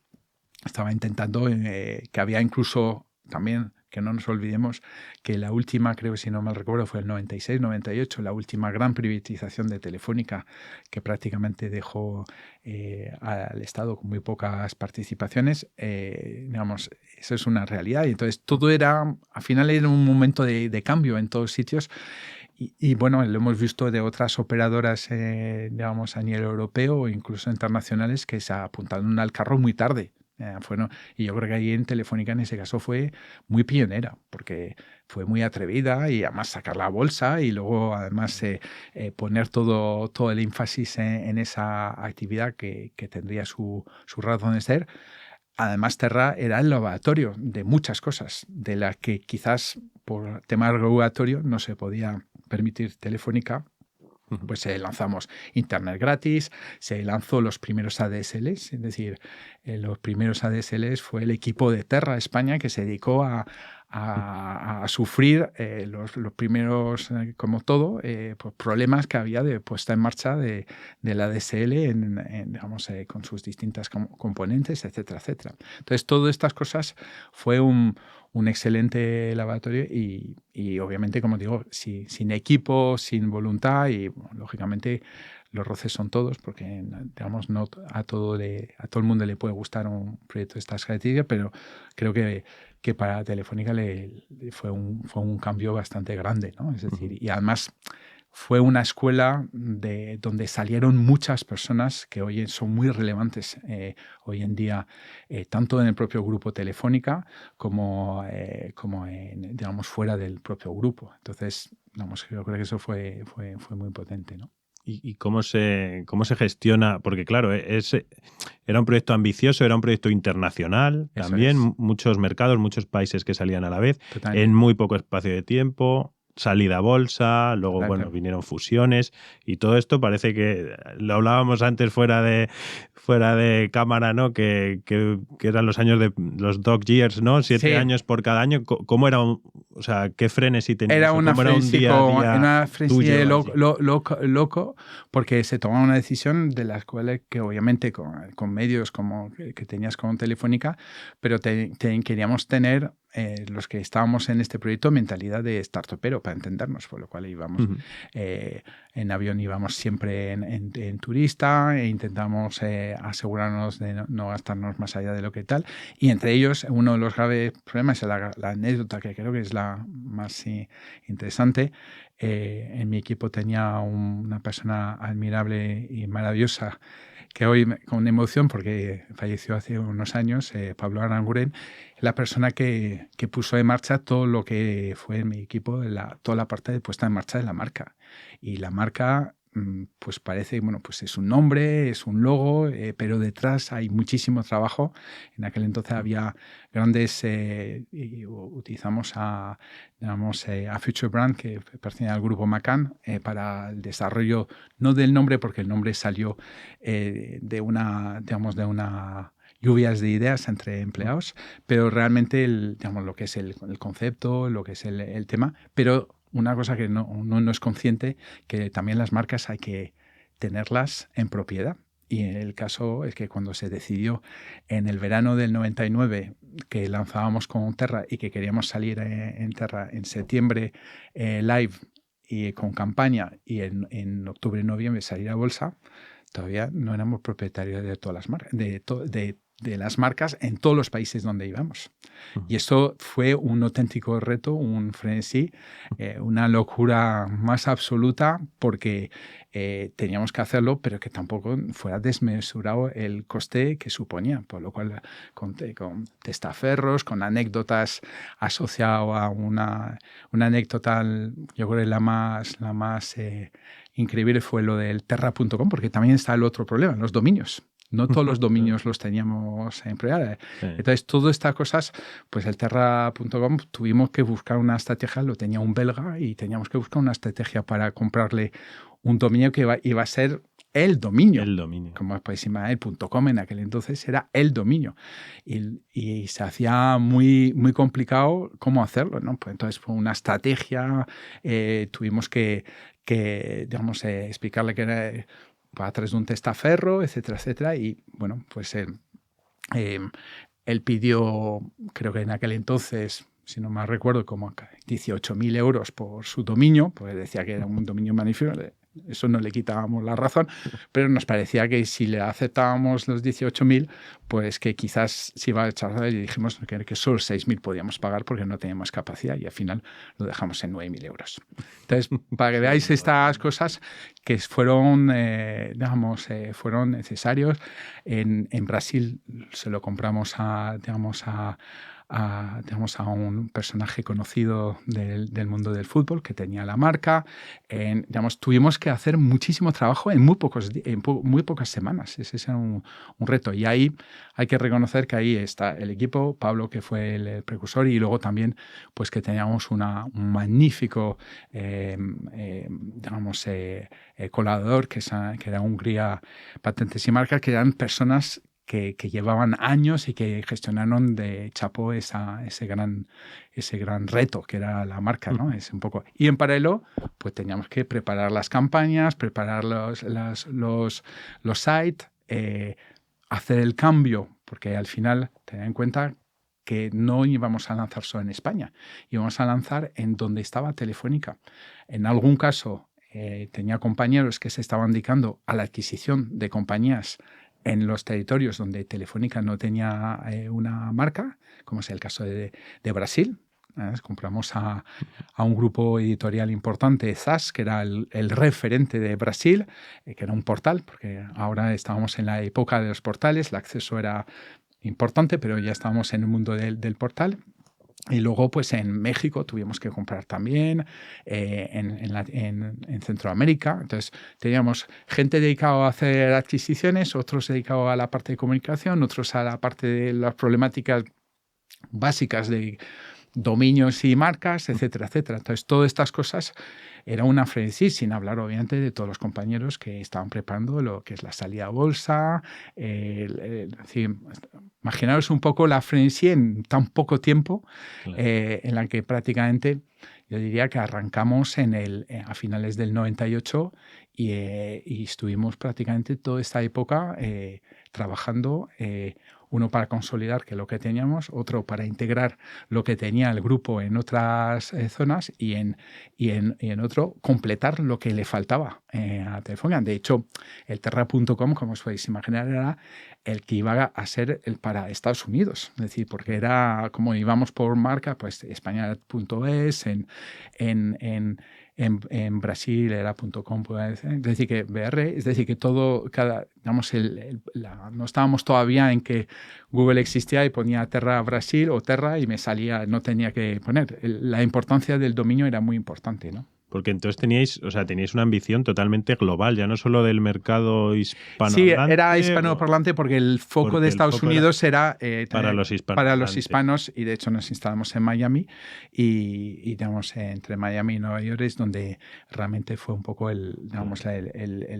estaba intentando, que había incluso también, que no nos olvidemos, que la última, creo que si no mal recuerdo, fue el 96, 98, la última gran privatización de Telefónica que prácticamente dejó al Estado con muy pocas participaciones. Digamos, eso es una realidad. Y entonces todo era, al final era un momento de cambio en todos sitios. Y bueno, lo hemos visto de otras operadoras, digamos, a nivel europeo o incluso internacionales que se apuntaron al carro muy tarde. Y yo creo que ahí en Telefónica en ese caso fue muy pionera, porque fue muy atrevida y además sacar la bolsa y luego además poner todo el énfasis en esa actividad que tendría su razón de ser. Además, Terra era el laboratorio de muchas cosas, de las que quizás por tema regulatorio no se podía permitir Telefónica. Pues lanzamos Internet gratis, se lanzó los primeros ADSLs, es decir, los primeros ADSLs fue el equipo de Terra España que se dedicó a sufrir los primeros, como todo, pues problemas que había de puesta en marcha de la ADSL digamos, con sus distintas componentes, etcétera, etcétera. Entonces, todas estas cosas fue un excelente laboratorio y obviamente, como digo, sin equipo, sin voluntad y, bueno, lógicamente, los roces son todos porque, digamos, no a todo el mundo le puede gustar un proyecto de estas características, pero creo que para Telefónica fue un cambio bastante grande, ¿no? Es decir, y además fue una escuela donde salieron muchas personas que hoy son muy relevantes hoy en día, tanto en el propio grupo Telefónica como digamos, fuera del propio grupo. Entonces, vamos, yo creo que eso fue muy potente, ¿no? ¿Y cómo se gestiona? Porque claro, era un proyecto ambicioso, era un proyecto internacional, Eso también es. muchos mercados, muchos países que salían a la vez, Totalmente. en muy poco espacio de tiempo, salida a bolsa, luego Totalmente. bueno, vinieron fusiones y todo esto parece que, lo hablábamos antes fuera de cámara, ¿no? Que eran los años de los dog years, ¿no? 7 Sí. años por cada año. ¿Cómo era o sea, qué frenesí tenía Era eso? una ¿Cómo era un día a día tuyo allí? loco, porque se tomaba una decisión de las cuales que obviamente con medios como que tenías con Telefónica, pero queríamos tener los que estábamos en este proyecto mentalidad de startupero para entendernos, por lo cual íbamos en avión, íbamos siempre en turista e intentamos asegurarnos de no gastarnos más allá de lo que tal. Y entre ellos, uno de los graves problemas es la anécdota que creo que es la más interesante. En mi equipo tenía una persona admirable y maravillosa que hoy, con emoción, porque falleció hace unos años, Pablo Aranguren, la persona que puso en marcha todo lo que fue en mi equipo, toda la parte de puesta en marcha de la marca. Y la marca, pues parece, bueno, pues es un nombre, es un logo, pero detrás hay muchísimo trabajo. En aquel entonces había grandes, y utilizamos a Future Brand, que pertenece al grupo McCann, para el desarrollo, no del nombre, porque el nombre salió de una lluvias de ideas entre empleados, pero realmente digamos, lo que es el concepto, lo que es el tema, pero una cosa que no es consciente, que también las marcas hay que tenerlas en propiedad. Y el caso es que cuando se decidió en el verano del 99 que lanzábamos con Terra y que queríamos salir en Terra en septiembre live y con campaña y en octubre y noviembre salir a bolsa, todavía no éramos propietarios de todas las marcas, de las marcas en todos los países donde íbamos. Y esto fue un auténtico reto, un frenesí, una locura más absoluta porque teníamos que hacerlo, pero que tampoco fuera desmesurado el coste que suponía. Por lo cual, con testaferros, con anécdotas asociadas a una anécdota, yo creo que la más increíble fue lo del terra.com, porque también está el otro problema, los dominios. No todos los dominios los teníamos en prioridad. Sí. Entonces, todas estas cosas, pues el terra.com tuvimos que buscar una estrategia, lo tenía un belga, y teníamos que buscar una estrategia para comprarle un dominio que iba a ser el dominio. El dominio. Como podéis imaginar, el .com en aquel entonces era el dominio. Y se hacía muy, muy complicado cómo hacerlo, ¿no? Pues entonces fue una estrategia, tuvimos que digamos, explicarle que era a través de un testaferro, etcétera, etcétera. Y bueno, pues él pidió, creo que en aquel entonces, si no mal recuerdo, como 18.000 euros por su dominio, pues decía que era un dominio magnífico. Eso no le quitábamos la razón, pero nos parecía que si le aceptábamos los 18.000, pues que quizás se iba a echar, y dijimos que solo 6.000 podíamos pagar porque no teníamos capacidad, y al final lo dejamos en 9.000 euros. Entonces, para que veáis estas cosas que fueron, fueron necesarios. En Brasil se lo compramos a un personaje conocido del mundo del fútbol que tenía la marca. Tuvimos que hacer muchísimo trabajo en muy pocas semanas. Ese era un reto. Y ahí hay que reconocer que ahí está el equipo, Pablo, que fue el precursor, y luego también pues que teníamos un magnífico colaborador que era Hungría Patentes y Marcas, que eran personas que llevaban años y que gestionaron de chapo ese gran reto que era la marca, ¿no? Es un poco. Y en paralelo, pues teníamos que preparar las campañas, preparar los sites, hacer el cambio, porque al final, tened en cuenta que no íbamos a lanzar solo en España, íbamos a lanzar en donde estaba Telefónica. En algún caso, tenía compañeros que se estaban dedicando a la adquisición de compañías en los territorios donde Telefónica no tenía una marca, como es el caso de Brasil. Compramos a un grupo editorial importante, ZAS, que era el referente de Brasil, que era un portal, porque ahora estábamos en la época de los portales, el acceso era importante, pero ya estábamos en el mundo del portal. Y luego, pues en México tuvimos que comprar también, en Centroamérica. Entonces, teníamos gente dedicada a hacer adquisiciones, otros dedicados a la parte de comunicación, otros a la parte de las problemáticas básicas de dominios y marcas, etcétera, etcétera. Entonces, todas estas cosas era una frenesí, sin hablar obviamente de todos los compañeros que estaban preparando lo que es la salida a bolsa. Imaginaros un poco la frenesí en tan poco tiempo, claro, en la que prácticamente yo diría que arrancamos a finales del 98 y estuvimos prácticamente toda esta época trabajando, uno para consolidar lo que teníamos, otro para integrar lo que tenía el grupo en otras zonas y en otro completar lo que le faltaba a Telefónica. De hecho, el terra.com, como os podéis imaginar, era el que iba a ser el para Estados Unidos. Es decir, porque era como íbamos por marca, pues España.es, en Brasil era .com, es decir, que BR, es decir, que todo, digamos, no estábamos todavía en que Google existía y ponía Terra Brasil o Terra y me salía, no tenía que poner. La importancia del dominio era muy importante, ¿no? Porque entonces teníais una ambición totalmente global, ya no solo del mercado hispanohablante. Sí, era hispanoparlante porque el foco de Estados Unidos era para los hispanos, y de hecho nos instalamos en Miami y digamos, entre Miami y Nueva York es donde realmente fue un poco el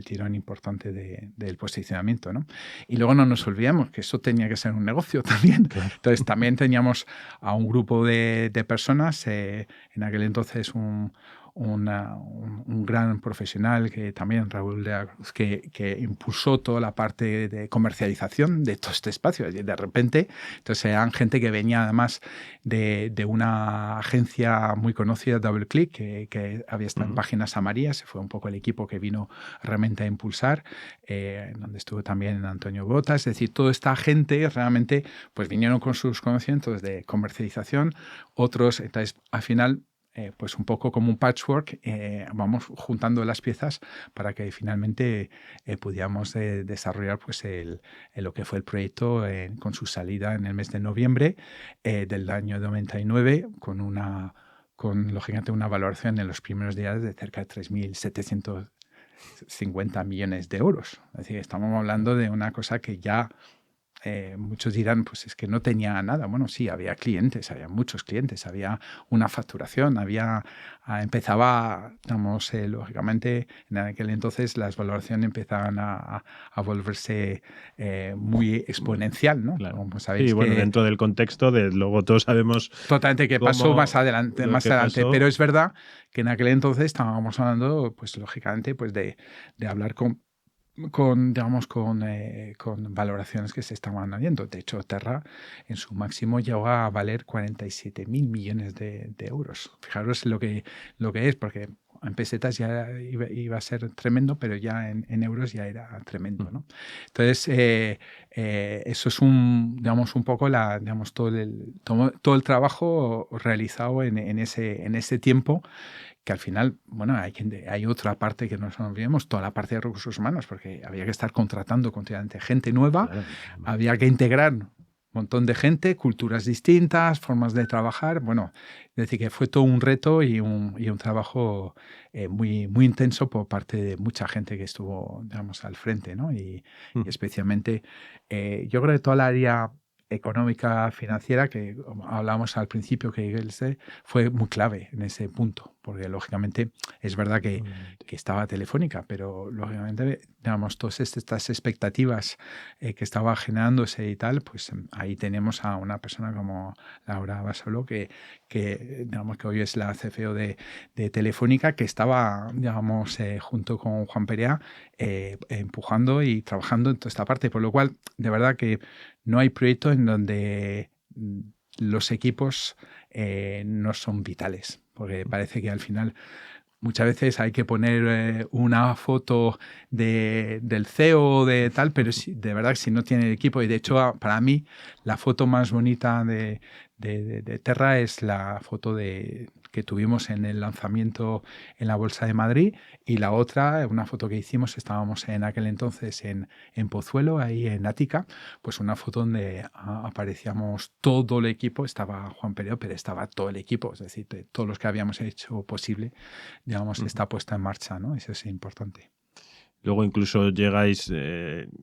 tirón importante del posicionamiento, ¿no? Y luego no nos olvidemos que eso tenía que ser un negocio también. Claro. Entonces también teníamos a un grupo de personas, en aquel entonces un un gran profesional, que también Raúl de la Cruz, que impulsó toda la parte de comercialización de todo este espacio. Y de repente, entonces eran gente que venía además de una agencia muy conocida, DoubleClick, que había estado en Páginas Amarillas. Fue un poco el equipo que vino realmente a impulsar, donde estuvo también Antonio Botas. Es decir, toda esta gente realmente pues vinieron con sus conocimientos de comercialización, otros, entonces al final pues un poco como un patchwork, vamos juntando las piezas para que finalmente pudiéramos desarrollar pues lo que fue el proyecto con su salida en el mes de noviembre del año 99 con lógicamente una valoración en los primeros días de cerca de 3.750 millones de euros. Es decir, estamos hablando de una cosa que ya muchos dirán, pues es que no tenía nada. Bueno, sí, había clientes, había muchos clientes, había una facturación, empezaba, digamos, lógicamente, en aquel entonces las valoraciones empezaban a volverse muy exponencial, ¿no? Claro. Como sabéis, sí, bueno, dentro del contexto, luego todos sabemos totalmente que pasó más adelante, pasó. Pero es verdad que en aquel entonces estábamos hablando, pues lógicamente, pues de hablar digamos, con valoraciones que se estaban haciendo. De hecho, Terra en su máximo llegó a valer 47.000 millones de euros. Fijaros lo que es, porque en pesetas ya iba a ser tremendo, pero ya en euros ya era tremendo, ¿no? Entonces, eso es digamos, un poco digamos, todo el trabajo realizado en ese tiempo, que al final, bueno, hay otra parte que no nos olvidemos, toda la parte de recursos humanos, porque había que estar contratando continuamente gente nueva, claro. Había que integrar un montón de gente, culturas distintas, formas de trabajar. Bueno, es decir, que fue todo un reto y un trabajo muy, muy intenso por parte de mucha gente que estuvo, digamos, al frente, ¿no? Y especialmente, yo creo que toda la área económica financiera que hablábamos al principio, que fue muy clave en ese punto, porque lógicamente es verdad que estaba Telefónica, pero lógicamente, digamos, todas estas expectativas que estaba generándose y tal, pues ahí tenemos a una persona como Laura Basolo, que digamos que hoy es la CFO de Telefónica, que estaba, digamos, junto con Juan Perea, empujando y trabajando en toda esta parte, por lo cual, de verdad que no hay proyecto en donde los equipos no son vitales, porque parece que al final muchas veces hay que poner una foto del CEO de tal, pero de verdad que si no tiene el equipo, y de hecho para mí la foto más bonita de Terra es la foto que tuvimos en el lanzamiento en la Bolsa de Madrid, y la otra, una foto que hicimos, estábamos en aquel entonces en Pozuelo, ahí en Ática, pues una foto donde aparecíamos todo el equipo, estaba Juan Pereo, pero estaba todo el equipo, es decir, todos los que habíamos hecho posible, digamos, está puesta en marcha, ¿no? Eso es importante. Luego incluso llegáis,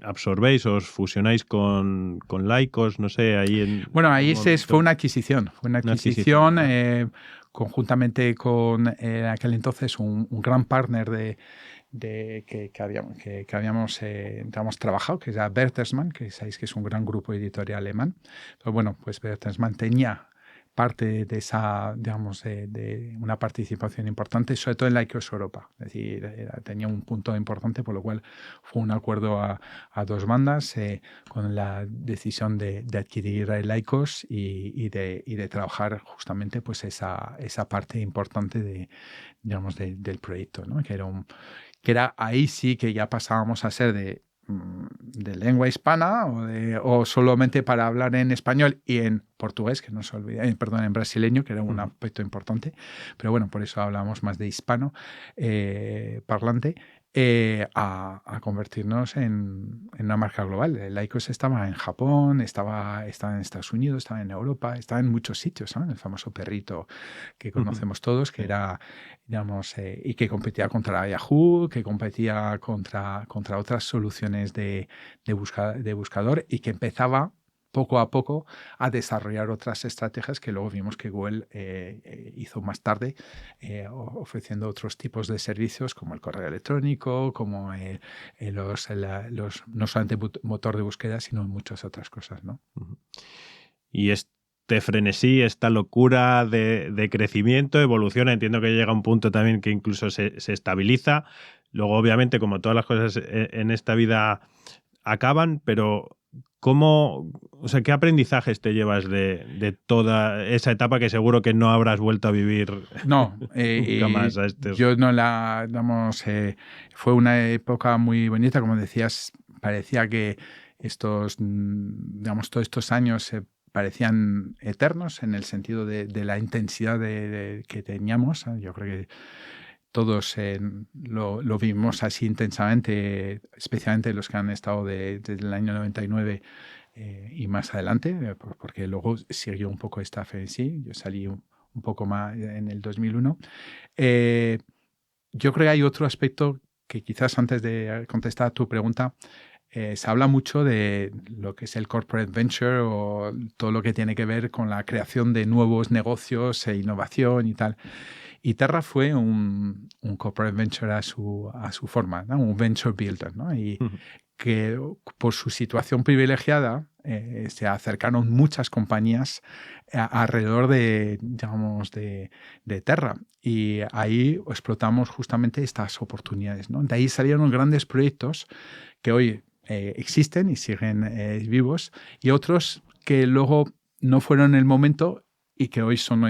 absorbéis o os fusionáis con Lycos, no sé, ahí Bueno, ahí fue una adquisición. Fue una adquisición conjuntamente con aquel entonces un gran partner que habíamos trabajado, que era Bertelsmann, que sabéis que es un gran grupo editorial alemán. Pero bueno, pues Bertelsmann tenía parte de esa, digamos, de una participación importante, sobre todo en Lycos Europa. Es decir, tenía un punto importante, por lo cual fue un acuerdo a dos bandas con la decisión de adquirir Lycos y de trabajar justamente pues esa parte importante digamos, del proyecto, ¿no? Que era ahí sí que ya pasábamos a ser de lengua hispana o solamente para hablar en español y en portugués, que no se olvide, perdón, en brasileño, que era un aspecto importante, pero bueno, por eso hablamos más de hispano parlante, a convertirnos en una marca global. Lycos estaba en Japón, estaba en Estados Unidos, estaba en Europa, estaba en muchos sitios, ¿no? El famoso perrito que conocemos todos, que era, digamos, y que competía contra Yahoo, que competía contra otras soluciones de buscador, y que empezaba poco a poco a desarrollar otras estrategias que luego vimos que Google hizo más tarde, ofreciendo otros tipos de servicios como el correo electrónico, como no solamente motor de búsqueda, sino muchas otras cosas, ¿no? Y este frenesí, esta locura de crecimiento, evoluciona. Entiendo que llega a un punto también que incluso se estabiliza. Luego, obviamente, como todas las cosas en esta vida acaban, pero ¿qué aprendizajes te llevas de toda esa etapa que seguro que no habrás vuelto a vivir No, nunca más a estos? yo no fue una época muy bonita, como decías, parecía que todos estos años parecían eternos en el sentido de la intensidad que teníamos. Yo creo que todos lo vivimos así intensamente, especialmente los que han estado desde el año 99 y más adelante, porque luego siguió un poco esta frenesí. Yo salí un poco más en el 2001. Yo creo que hay otro aspecto que quizás antes de contestar a tu pregunta, se habla mucho de lo que es el corporate venture o todo lo que tiene que ver con la creación de nuevos negocios e innovación y tal. Y Terra fue un corporate venture a su forma, ¿no? Un venture builder, ¿no? Y que por su situación privilegiada se acercaron muchas compañías alrededor de Terra, y ahí explotamos justamente estas oportunidades, ¿no? De ahí salieron grandes proyectos que hoy existen y siguen vivos, y otros que luego no fueron el momento y que hoy son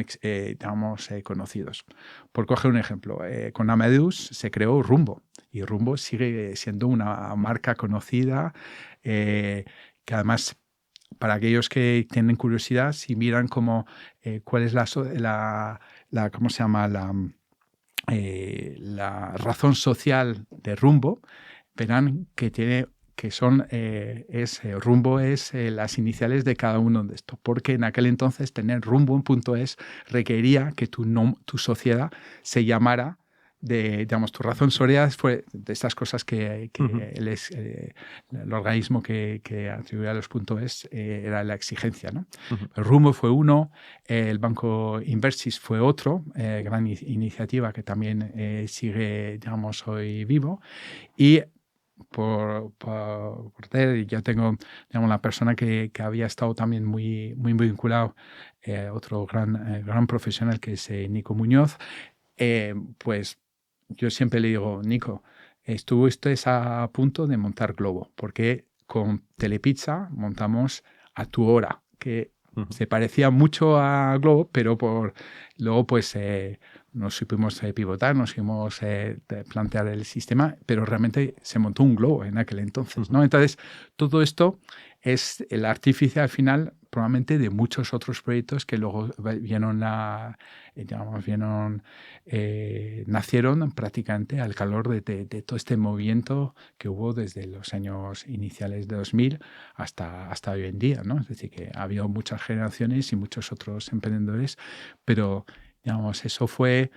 conocidos. Por coger un ejemplo, con Amadeus se creó Rumbo, y Rumbo sigue siendo una marca conocida, que además, para aquellos que tienen curiosidad, si miran cuál es ¿cómo se llama? La razón social de Rumbo, verán que tiene Rumbo es las iniciales de cada uno de estos, porque en aquel entonces tener Rumbo.es requería que tu sociedad se llamara tu razón social fue de estas cosas que el organismo que atribuía a los .es era la exigencia, ¿no? Rumbo fue uno, el banco Inversis fue otro, gran iniciativa que también sigue, hoy vivo. Y yo tengo, la persona que había estado también muy vinculado, otro gran profesional, que es Nico Muñoz. Pues yo siempre le digo, Nico, estuviste a punto de montar Globo, porque con Telepizza montamos A Tu Hora, que se parecía mucho a Globo, pero luego pues nos supimos pivotar, nos supimos plantear el sistema, pero realmente se montó un Globo en aquel entonces, ¿no? Entonces, todo esto es el artífice al final probablemente de muchos otros proyectos que luego nacieron prácticamente al calor de todo este movimiento que hubo desde los años iniciales de 2000 hasta hoy en día, ¿no? Es decir, que ha habido muchas generaciones y muchos otros emprendedores, pero eso fue...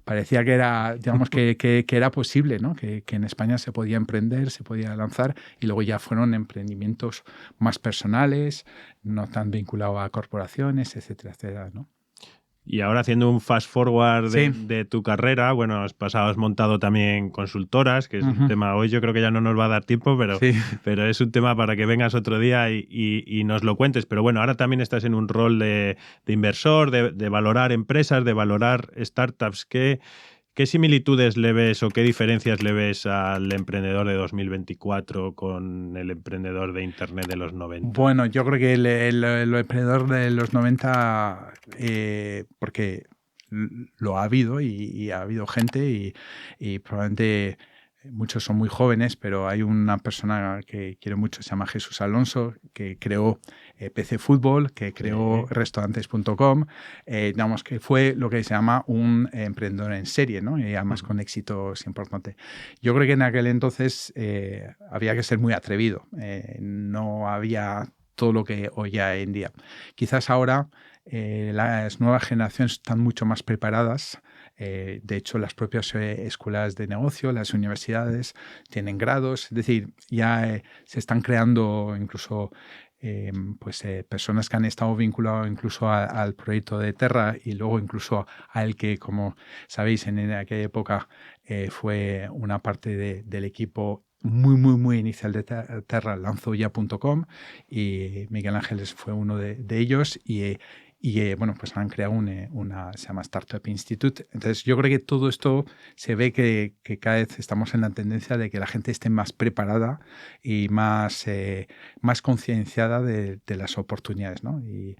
parecía que era, que era posible, ¿no? Que en España se podía emprender, se podía lanzar, y luego ya fueron emprendimientos más personales, no tan vinculados a corporaciones, etcétera, etcétera, ¿no? Y ahora, haciendo un fast forward Sí. de tu carrera, bueno, has montado también consultoras, que es un tema, hoy yo creo que ya no nos va a dar tiempo, pero es un tema para que vengas otro día y nos lo cuentes. Pero bueno, ahora también estás en un rol de inversor, de valorar empresas, de valorar startups. ¿Qué similitudes le ves o qué diferencias le ves al emprendedor de 2024 con el emprendedor de Internet de los 90? Bueno, yo creo que el emprendedor de los 90, porque lo ha habido y ha habido gente y probablemente muchos son muy jóvenes, pero hay una persona que quiero mucho, se llama Jesús Alonso, que creó PC Fútbol, que creó restaurantes.com, que fue lo que se llama un emprendedor en serie, ¿no? Y además con éxitos importantes. Yo creo que en aquel entonces había que ser muy atrevido, no había todo lo que hoy en día. Quizás ahora las nuevas generaciones están mucho más preparadas. De hecho, las propias escuelas de negocio, las universidades tienen grados, es decir, ya se están creando incluso personas que han estado vinculadas incluso al proyecto de Terra, y luego incluso al que, como sabéis, en aquella época fue una parte del equipo muy inicial de Terra, lanzoya.com, y Miguel Ángeles fue uno de ellos, bueno, pues han creado se llama Startup Institute. Entonces yo creo que todo esto se ve que cada vez estamos en la tendencia de que la gente esté más preparada y más concienciada de las oportunidades, ¿no? Y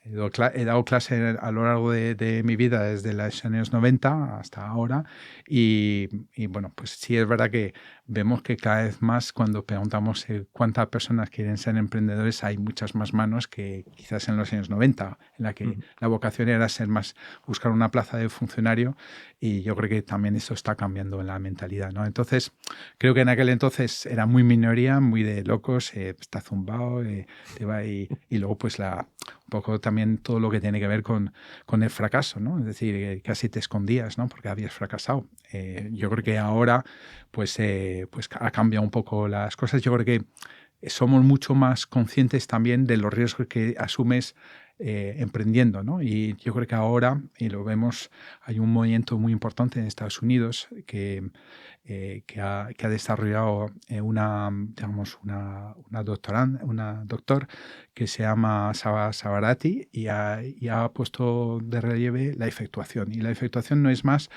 he dado clase a lo largo de mi vida desde los años 90 hasta ahora y bueno, pues sí es verdad que vemos que cada vez más cuando preguntamos cuántas personas quieren ser emprendedores hay muchas más manos que quizás en los años 90, en la que la vocación era buscar una plaza de funcionario, y yo creo que también eso está cambiando en la mentalidad, ¿no? Entonces, creo que en aquel entonces era muy minoría, muy de locos, está zumbado, te va y luego pues un poco también todo lo que tiene que ver con el fracaso, ¿no? Es decir, casi te escondías, ¿no? Porque habías fracasado. Yo creo que ahora pues ha cambiado un poco las cosas. Yo creo que somos mucho más conscientes también de los riesgos que asumes emprendiendo, ¿no? Y yo creo que ahora, y lo vemos, hay un movimiento muy importante en Estados Unidos que ha desarrollado una doctor que se llama Sabarati y ha puesto de relieve la efectuación. Y la efectuación no es más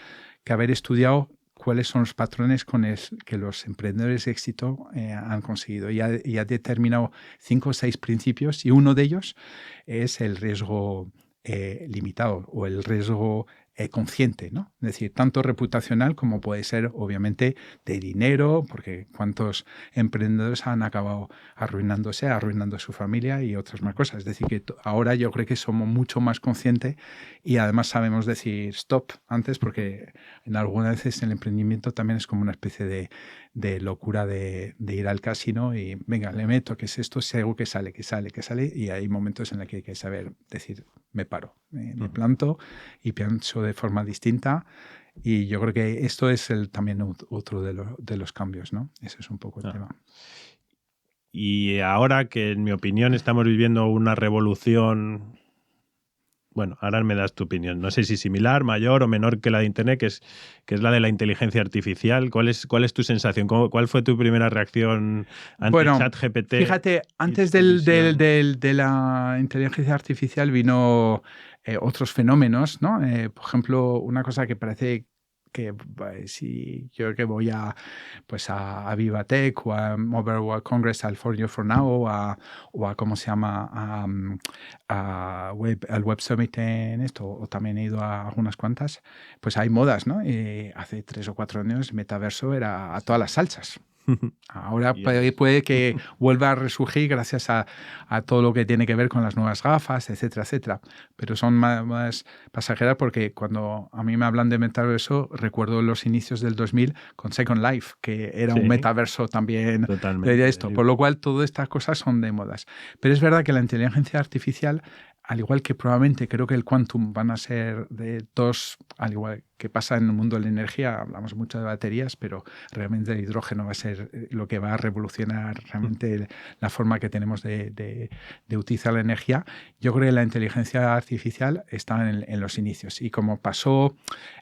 que haber estudiado cuáles son los patrones que los emprendedores de éxito han conseguido. Y ha determinado 5 o 6 principios, y uno de ellos es el riesgo limitado o el riesgo consciente, ¿no? Es decir, tanto reputacional como puede ser, obviamente, de dinero, porque cuántos emprendedores han acabado arruinando su familia y otras más cosas. Es decir, que ahora yo creo que somos mucho más conscientes y además sabemos decir stop antes, porque en algunas veces el emprendimiento también es como una especie de locura de ir al casino y venga, le meto, ¿qué es esto? Seguro que sale, y hay momentos en los que hay que saber decir, me paro, me planto y pienso de forma distinta, y yo creo que esto es también otro de los cambios, ¿no? Ese es un poco el tema. Y ahora que, en mi opinión, estamos viviendo una revolución. Bueno, ahora me das tu opinión. No sé si similar, mayor o menor que la de Internet, que es la de la inteligencia artificial. ¿Cuál es tu sensación? ¿Cuál fue tu primera reacción ante ChatGPT? Fíjate, antes de la inteligencia artificial vino otros fenómenos, ¿no? Por ejemplo, una cosa que parece que si yo que voy a Vivatech o a Mobile World Congress, al For You For Now o a ¿cómo se llama? Al Web Summit en esto, o también he ido a algunas cuantas, pues hay modas, ¿no? Hace 3 o 4 años Metaverso era a todas las salsas. Ahora puede que vuelva a resurgir gracias a todo lo que tiene que ver con las nuevas gafas, etcétera, etcétera. Pero son más pasajeras, porque cuando a mí me hablan de metaverso, recuerdo los inicios del 2000 con Second Life, que era un metaverso también. Totalmente. De esto. Por lo cual, todas estas cosas son de modas. Pero es verdad que la inteligencia artificial, al igual que probablemente creo que el quantum, van a ser de dos, al igual que pasa en el mundo de la energía, hablamos mucho de baterías, pero realmente el hidrógeno va a ser lo que va a revolucionar realmente la forma que tenemos de utilizar la energía. Yo creo que la inteligencia artificial está en los inicios, y como pasó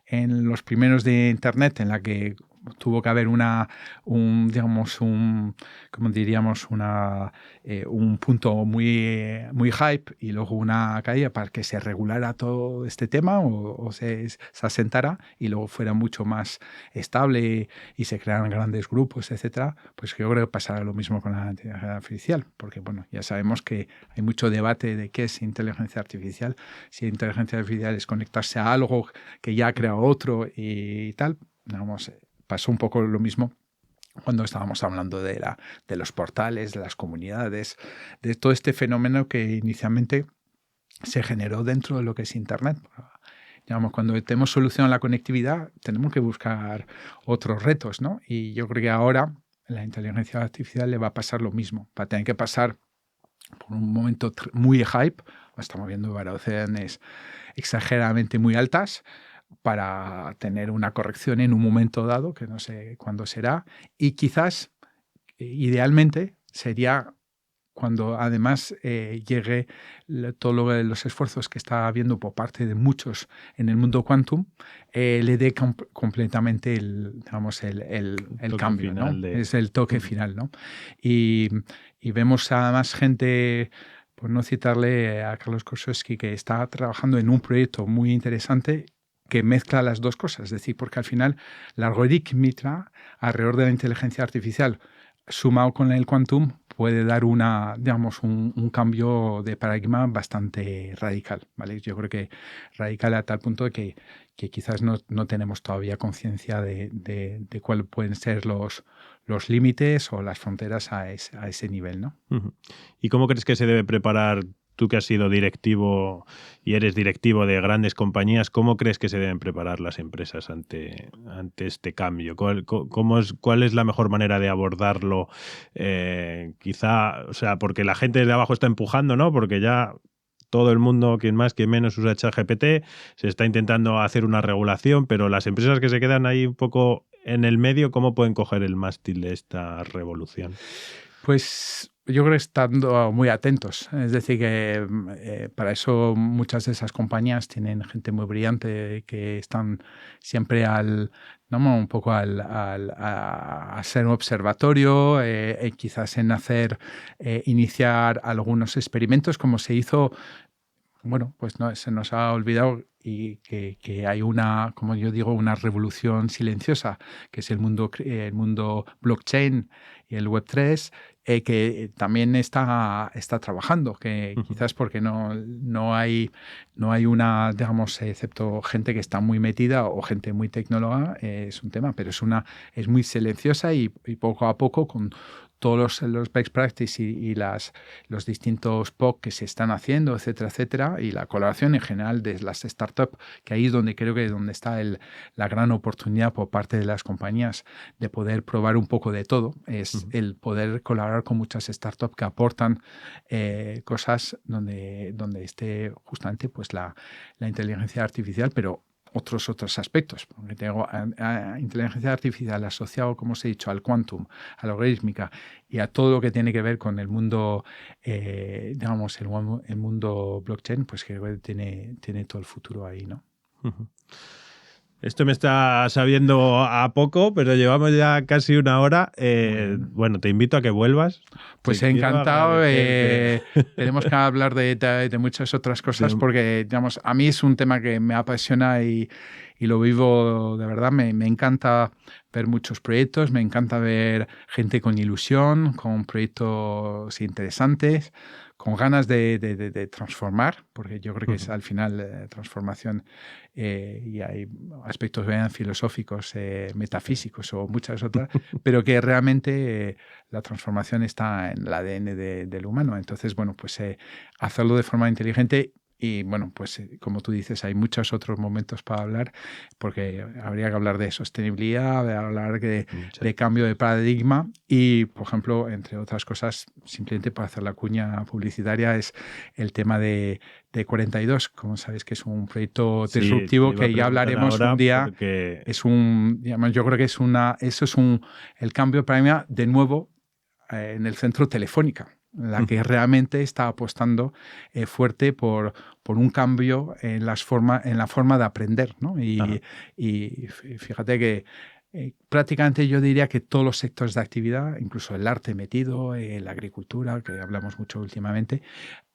en los primeros de Internet, en la que tuvo que haber un punto muy hype y luego una caída para que se regulara todo este tema o se asentara y luego fuera mucho más estable y se crearan grandes grupos, etcétera. Pues yo creo que pasará lo mismo con la inteligencia artificial, porque bueno, ya sabemos que hay mucho debate de qué es inteligencia artificial. Si inteligencia artificial es conectarse a algo que ya ha creado otro y tal. Vamos, pasó un poco lo mismo cuando estábamos hablando de los portales, de las comunidades, de todo este fenómeno que inicialmente se generó dentro de lo que es Internet. Digamos, cuando tenemos solución a la conectividad, tenemos que buscar otros retos, ¿no? Y yo creo que ahora la inteligencia artificial le va a pasar lo mismo. Va a tener que pasar por un momento muy hype. Estamos viendo variaciones exageradamente muy altas para tener una corrección en un momento dado, que no sé cuándo será, y quizás, idealmente, sería cuando además llegue todos los esfuerzos que está habiendo por parte de muchos en el mundo quantum, le dé completamente el cambio, ¿no? Es el toque final, ¿no? Y vemos además gente, por no citarle a Carlos Korzewski, que está trabajando en un proyecto muy interesante que mezcla las dos cosas, es decir, porque al final la algoritmia alrededor de la inteligencia artificial sumado con el quantum puede dar un cambio de paradigma bastante radical, ¿vale? Yo creo que radical a tal punto que quizás no tenemos todavía conciencia de cuáles pueden ser los límites o las fronteras a ese nivel, ¿no? Uh-huh. ¿Y cómo crees que se debe preparar? Tú que has sido directivo y eres directivo de grandes compañías, ¿cómo crees que se deben preparar las empresas ante este cambio? ¿Cuál es la mejor manera de abordarlo? Quizá, o sea, porque la gente de abajo está empujando, ¿no? Porque ya todo el mundo, quien más, quien menos, usa ChatGPT, se está intentando hacer una regulación, pero las empresas que se quedan ahí un poco en el medio, ¿cómo pueden coger el mástil de esta revolución? Pues yo creo que estando muy atentos. Es decir, que para eso muchas de esas compañías tienen gente muy brillante que están siempre un poco a ser un observatorio, quizás en iniciar algunos experimentos como se hizo. Bueno, pues se nos ha olvidado y que hay como yo digo, una revolución silenciosa, que es el mundo blockchain y el Web3, que también está trabajando, que quizás porque no hay excepto gente que está muy metida o gente muy tecnóloga, es un tema, pero es muy silenciosa y poco a poco con todos los best practice y los distintos POC que se están haciendo, etcétera, etcétera, y la colaboración en general de las startups, que ahí es donde creo que donde está la gran oportunidad por parte de las compañías de poder probar un poco de todo, es el poder colaborar con muchas startups que aportan cosas donde esté justamente pues la inteligencia artificial, pero otros aspectos, porque tengo inteligencia artificial asociado, como os he dicho, al quantum, a la algorítmica y a todo lo que tiene que ver con el mundo, el mundo blockchain, pues creo que tiene todo el futuro ahí, ¿no? Uh-huh. Esto me está sabiendo a poco, pero llevamos ya casi una hora. Bueno, te invito a que vuelvas. Pues encantado. Tenemos que hablar de muchas otras cosas porque, digamos, a mí es un tema que me apasiona y lo vivo de verdad. Me encanta ver muchos proyectos, me encanta ver gente con ilusión, con proyectos interesantes, con ganas de transformar, porque yo creo que es al final transformación y hay aspectos filosóficos, metafísicos o muchas otras, pero que realmente la transformación está en el ADN del humano. Entonces, bueno, pues hacerlo de forma inteligente. Y bueno, pues como tú dices, hay muchos otros momentos para hablar, porque habría que hablar de sostenibilidad, de hablar de cambio de paradigma y, por ejemplo, entre otras cosas, simplemente para hacer la cuña publicitaria, es el tema de 42, como sabéis que es un proyecto disruptivo que ya hablaremos un día. Porque... yo creo que eso es el cambio de paradigma de nuevo en el centro Telefónica, la que realmente está apostando fuerte por un cambio en la forma de aprender, ¿no? Y fíjate que prácticamente yo diría que todos los sectores de actividad, incluso el arte metido, la agricultura, que hablamos mucho últimamente,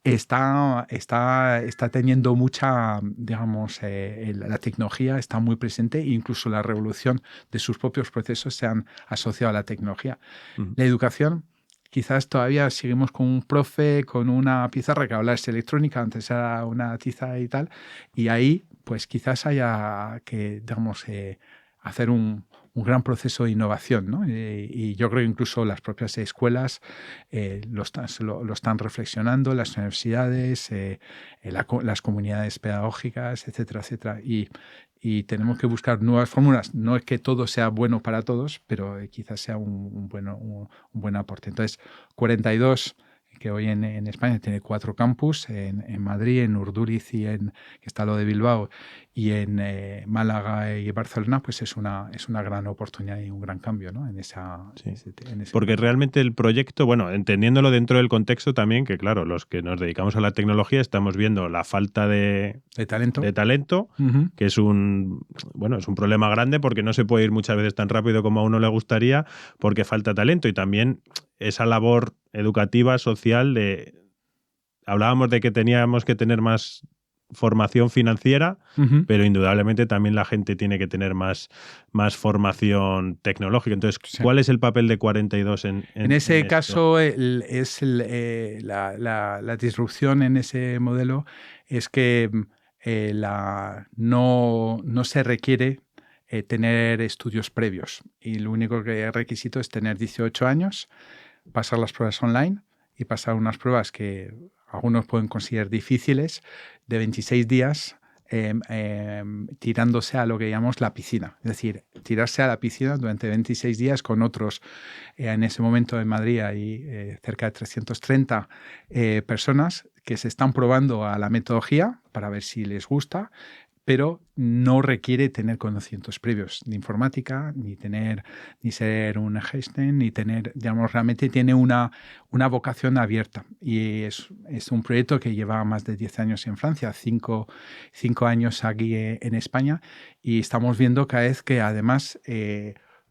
está teniendo mucha, digamos, la tecnología está muy presente e incluso la revolución de sus propios procesos se han asociado a la tecnología. La educación, quizás todavía seguimos con un profe, con una pizarra que ahora es electrónica, antes era una tiza y tal, y ahí pues quizás haya que, digamos, hacer un gran proceso de innovación, ¿no? Y yo creo que incluso las propias escuelas lo están reflexionando, las universidades, las comunidades pedagógicas, etcétera, etcétera. Y tenemos que buscar nuevas fórmulas. No es que todo sea bueno para todos, pero quizás sea un buen aporte. Entonces, 42, que hoy en España tiene 4 campus, en Madrid, en Urduliz que está lo de Bilbao, y en Málaga y Barcelona, pues es una gran oportunidad y un gran cambio, ¿no? En ese Porque momento. realmente el proyecto, bueno, entendiéndolo dentro del contexto también, que claro, los que nos dedicamos a la tecnología estamos viendo la falta de talento, Uh-huh. que es un problema grande porque no se puede ir muchas veces tan rápido como a uno le gustaría porque falta talento, y también esa labor educativa, social, hablábamos de que teníamos que tener más formación financiera, Uh-huh. pero indudablemente también la gente tiene que tener más formación tecnológica. Entonces, Sí. ¿cuál es el papel de 42 en ese esto? caso, la disrupción en ese modelo es que no se requiere tener estudios previos, y lo único que es requisito es tener 18 años, pasar las pruebas online y pasar unas pruebas que algunos pueden considerar difíciles, de 26 días tirándose a lo que llamamos la piscina. Es decir, tirarse a la piscina durante 26 días con otros. En ese momento en Madrid hay cerca de 330 personas que se están probando a la metodología para ver si les gusta, pero no requiere tener conocimientos previos de informática, ni ser un Einstein, ni tener, digamos, realmente tiene una vocación abierta. Y es un proyecto que lleva más de 10 años en Francia, 5 años aquí en España, y estamos viendo cada vez que además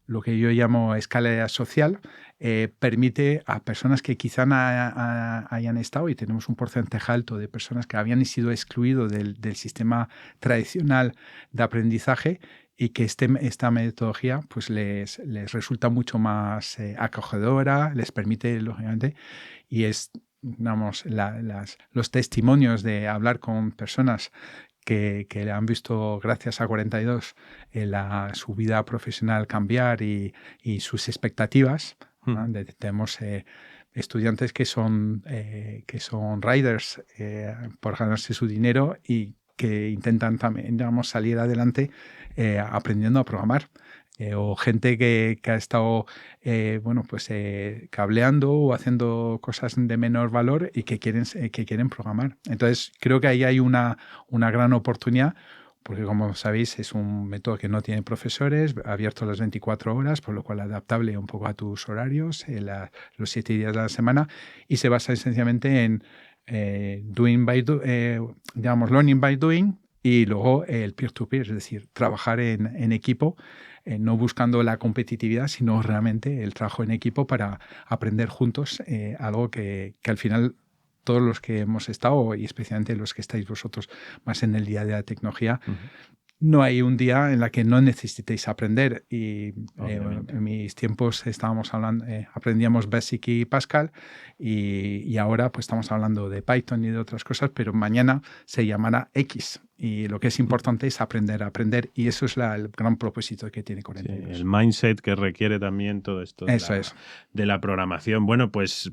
lo que yo llamo escala social permite a personas que quizá hayan estado, y tenemos un porcentaje alto de personas que habían sido excluidos del sistema tradicional de aprendizaje, y que esta metodología pues les resulta mucho más acogedora, les permite, lógicamente, y es, digamos, los testimonios de hablar con personas que han visto, gracias a 42, su vida profesional cambiar y sus expectativas. ¿No? Tenemos estudiantes que son riders por ganarse su dinero y que intentan también, digamos, salir adelante aprendiendo a programar. O gente que ha estado cableando o haciendo cosas de menor valor y que quieren programar. Entonces, creo que ahí hay una gran oportunidad, porque, como sabéis, es un método que no tiene profesores, abierto las 24 horas, por lo cual adaptable un poco a tus horarios, los 7 días de la semana, y se basa esencialmente en learning by doing, y luego el peer-to-peer, es decir, trabajar en equipo, no buscando la competitividad, sino realmente el trabajo en equipo para aprender juntos, algo que al final todos los que hemos estado, y especialmente los que estáis vosotros más en el día de la tecnología, no hay un día en la que no necesitéis aprender. Y en mis tiempos aprendíamos Basic y Pascal, y ahora pues estamos hablando de Python y de otras cosas, pero mañana se llamará X. Y lo que es importante es aprender, y eso es el gran propósito que tiene 42. Sí, el mindset que requiere también todo esto de la programación. Bueno, pues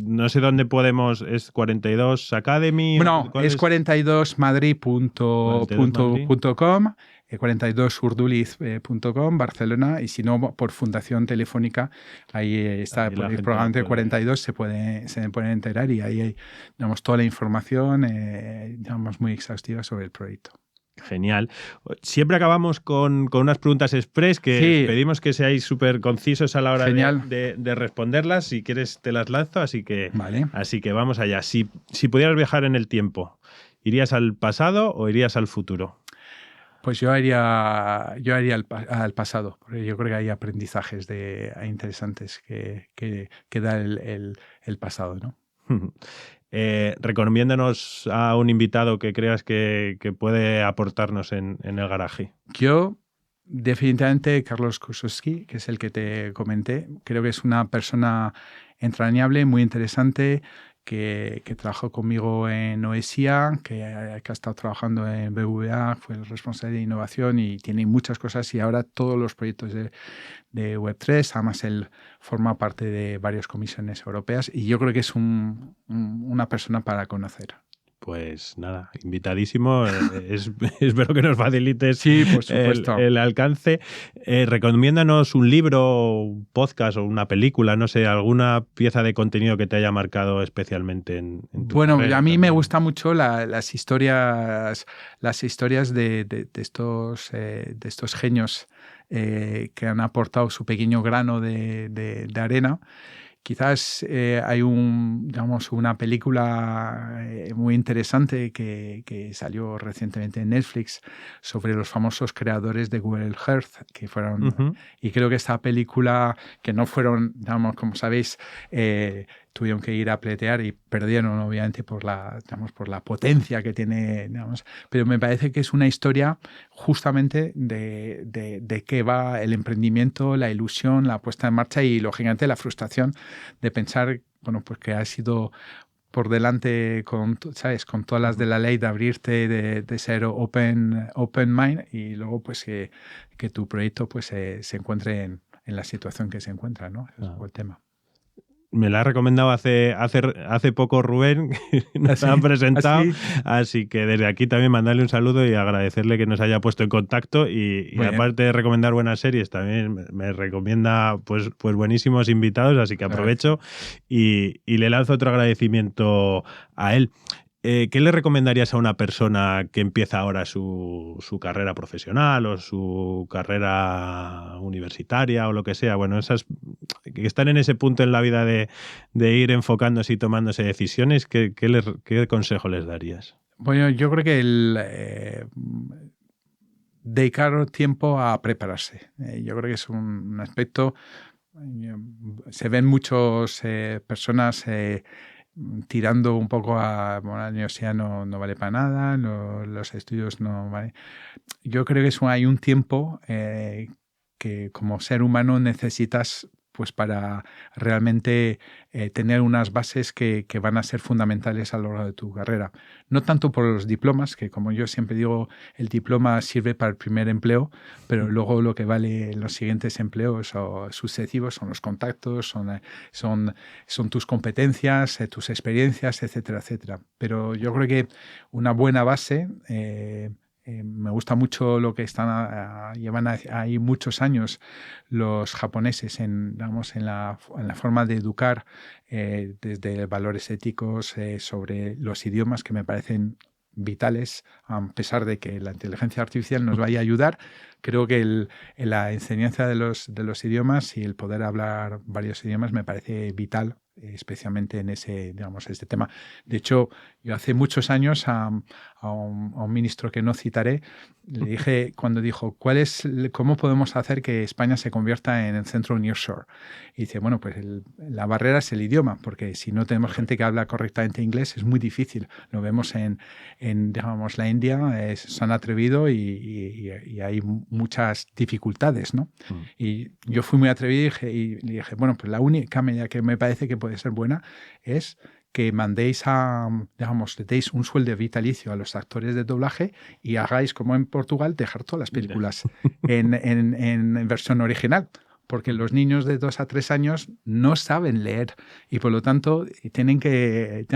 no sé dónde podemos... ¿Es 42 Academy? Bueno, es 42madrid.com, 42urduliz.com, Barcelona, y si no, por Fundación Telefónica, ahí está el programa de 42, se pueden enterar, y ahí hay, digamos, toda la información, digamos, muy exhaustiva sobre el proyecto. Genial. Siempre acabamos con unas preguntas express que pedimos que seáis súper concisos a la hora de responderlas. Si quieres te las lanzo, así que vamos allá. Si pudieras viajar en el tiempo, ¿irías al pasado o irías al futuro? Pues yo haría al pasado, porque yo creo que hay aprendizajes interesantes que da el pasado, ¿no? Recomiéndanos a un invitado que creas que puede aportarnos en el garaje. Yo, definitivamente, Carlos Kusowski, que es el que te comenté. Creo que es una persona entrañable, muy interesante, que trabajó conmigo en OESIA, que ha estado trabajando en BBVA, fue el responsable de innovación y tiene muchas cosas, y ahora todos los proyectos de Web3, además él forma parte de varias comisiones europeas, y yo creo que es una persona para conocer. Pues nada, invitadísimo. Espero que nos facilites sí, por supuesto. el alcance. Recomiéndanos un libro, un podcast o una película, no sé, alguna pieza de contenido que te haya marcado especialmente en tu Bueno, carrera a mí también. me gustan mucho las historias de estos genios que han aportado su pequeño grano de arena. Quizás hay una película muy interesante que salió recientemente en Netflix sobre los famosos creadores de Google Earth, que fueron, y creo que esta película, que no fueron, como sabéis, tuvieron que ir a pleitear y perdieron, obviamente, por la potencia que tiene, pero me parece que es una historia justamente de qué va el emprendimiento, la ilusión, la puesta en marcha y, lógicamente, la frustración de pensar, bueno, pues que has sido por delante ¿sabes? Con todas las de la ley, de abrirte, de ser open mind, y luego pues que tu proyecto pues se encuentre en la situación que se encuentra, ¿no? Ese es el tema. Me la ha recomendado hace poco Rubén, que nos ha presentado, así que desde aquí también mandarle un saludo y agradecerle que nos haya puesto en contacto y aparte de recomendar buenas series, también me recomienda pues buenísimos invitados, así que aprovecho y le lanzo otro agradecimiento a él. ¿Qué le recomendarías a una persona que empieza ahora su carrera profesional o su carrera universitaria o lo que sea? Bueno, esas que están en ese punto en la vida de ir enfocándose y tomándose decisiones, ¿qué consejo les darías? Bueno, yo creo que dedicar tiempo a prepararse. Yo creo que es un aspecto. Se ven muchas personas tirando un poco a la universidad no vale para nada, los estudios no valen. Yo creo que hay un tiempo que como ser humano necesitas pues para realmente tener unas bases que van a ser fundamentales a lo largo de tu carrera. No tanto por los diplomas, que como yo siempre digo, el diploma sirve para el primer empleo, pero luego lo que vale en los siguientes empleos o sucesivos son los contactos, son tus competencias, tus experiencias, etcétera, etcétera. Pero yo creo que una buena base... me gusta mucho lo que llevan ahí muchos años los japoneses en la forma de educar desde valores éticos sobre los idiomas, que me parecen vitales, a pesar de que la inteligencia artificial nos vaya a ayudar. Creo que la enseñanza de los idiomas y el poder hablar varios idiomas me parece vital, especialmente en este tema. De hecho, yo hace muchos años a un ministro que no citaré, le dije, cuando dijo, ¿cómo podemos hacer que España se convierta en el centro nearshore? Y dice, bueno, pues la barrera es el idioma, porque si no tenemos gente que habla correctamente inglés es muy difícil. Lo vemos en la India, se han atrevido y hay muchas dificultades, ¿no? Y yo fui muy atrevido y le dije, bueno, pues la única medida que me parece que puede ser buena es que mandéis le deis un sueldo vitalicio a los actores de doblaje y hagáis, como en Portugal, dejar todas las películas en versión original. Porque los niños de 2 a 3 años no saben leer y por lo tanto tienen que,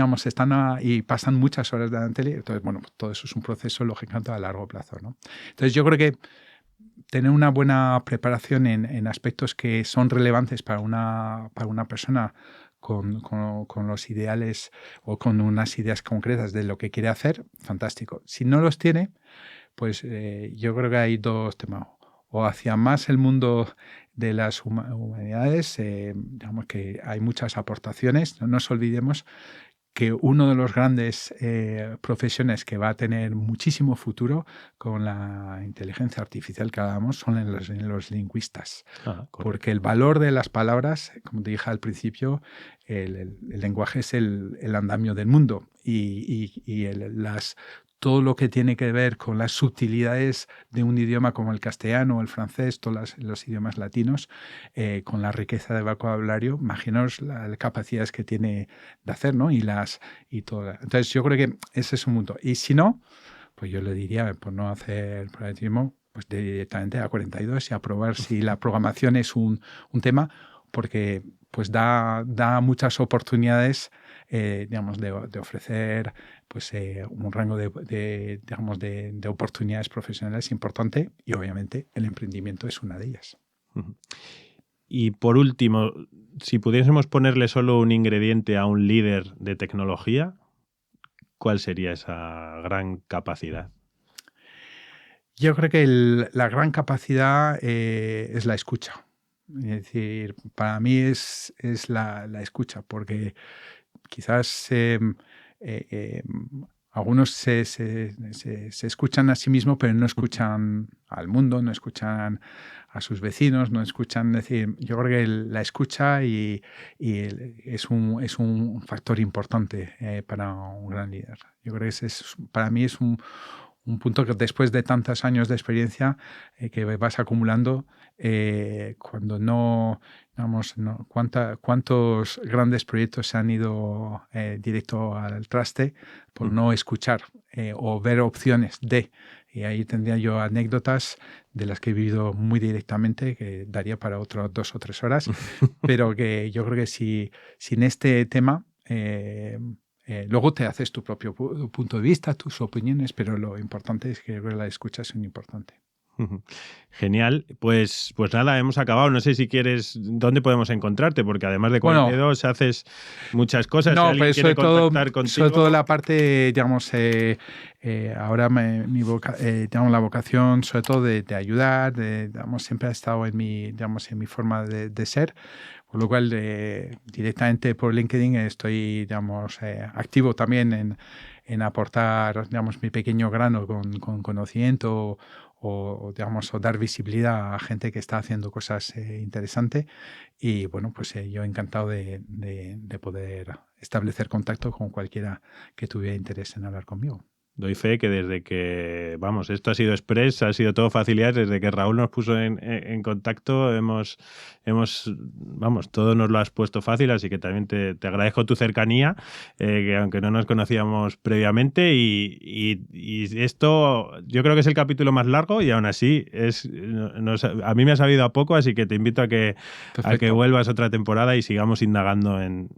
y pasan muchas horas delante de la tele. Entonces, bueno, todo eso es un proceso lógicamente a largo plazo, ¿no? Entonces, yo creo que tener una buena preparación en aspectos que son relevantes para una persona con los ideales o con unas ideas concretas de lo que quiere hacer, fantástico. Si no los tiene, pues yo creo que hay dos temas. O hacia más el mundo de las humanidades, digamos que hay muchas aportaciones. No nos olvidemos que uno de los grandes profesiones que va a tener muchísimo futuro con la inteligencia artificial que hablamos son en los lingüistas. Porque el valor de las palabras, como te dije al principio, el lenguaje es el andamio del mundo y todo lo que tiene que ver con las sutilidades de un idioma como el castellano o el francés, todos los idiomas latinos, con la riqueza de vocabulario, imaginaos las capacidades que tiene de hacer, ¿no? Y todo. Entonces, yo creo que ese es un punto. Y si no, pues yo le diría, por no hacer programatismo, pues directamente a 42 y a probar si la programación es un tema, porque pues da muchas oportunidades de ofrecer pues, un rango de oportunidades profesionales importante, y obviamente el emprendimiento es una de ellas. Y por último, si pudiésemos ponerle solo un ingrediente a un líder de tecnología, ¿cuál sería esa gran capacidad? Yo creo que la gran capacidad es la escucha. Es decir, para mí es la escucha, porque quizás algunos se escuchan a sí mismos, pero no escuchan al mundo, no escuchan a sus vecinos, no escuchan. Es decir, yo creo que la escucha es un factor importante para un gran líder. Yo creo que para mí es un punto que después de tantos años de experiencia que vas acumulando, cuando cuántos grandes proyectos se han ido directo al traste por no escuchar o ver opciones de. Y ahí tendría yo anécdotas de las que he vivido muy directamente, que daría para otras 2 o 3 horas, pero que yo creo que sin este tema... luego te haces tu propio punto de vista, tus opiniones, pero lo importante es que la escucha es muy importante. Genial. Pues nada, hemos acabado. No sé si quieres, ¿dónde podemos encontrarte? Porque además de 42 haces muchas cosas. No, si alguien quiere contactar contigo... sobre todo la parte, digamos, ahora la vocación, sobre todo de ayudar, digamos, siempre ha estado en mi forma de ser. Por lo cual, directamente por LinkedIn estoy, digamos, activo también en aportar, digamos, mi pequeño grano con conocimiento o dar visibilidad a gente que está haciendo cosas interesantes. Y bueno, pues yo encantado de poder establecer contacto con cualquiera que tuviera interés en hablar conmigo. Doy fe que desde que, vamos, esto ha sido express, ha sido todo facilidades, desde que Raúl nos puso en contacto, vamos, todo nos lo has puesto fácil, así que también te agradezco tu cercanía, que aunque no nos conocíamos previamente, y esto yo creo que es el capítulo más largo y aún así a mí me ha sabido a poco, así que te invito a que vuelvas otra temporada y sigamos indagando en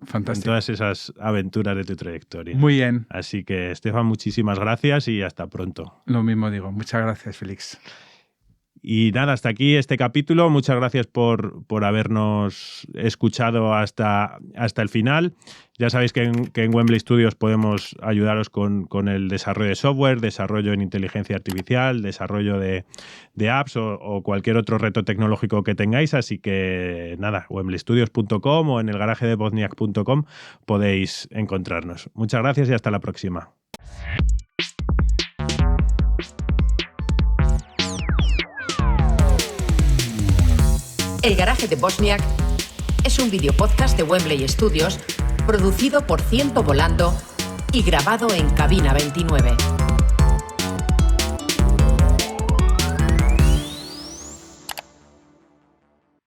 todas esas aventuras de tu trayectoria. Muy bien. Así que, Estefan, muchísimas gracias y hasta pronto. Lo mismo digo. Muchas gracias, Félix. Y nada, hasta aquí este capítulo. Muchas gracias por habernos escuchado hasta el final. Ya sabéis que en Wembley Studios podemos ayudaros con el desarrollo de software, desarrollo en inteligencia artificial, desarrollo de apps o cualquier otro reto tecnológico que tengáis. Así que nada, wembleystudios.com o en elgaragedebozniak.com podéis encontrarnos. Muchas gracias y hasta la próxima. El Garaje de Bosniak es un videopodcast de Wembley Studios producido por Ciento Volando y grabado en Cabina 29.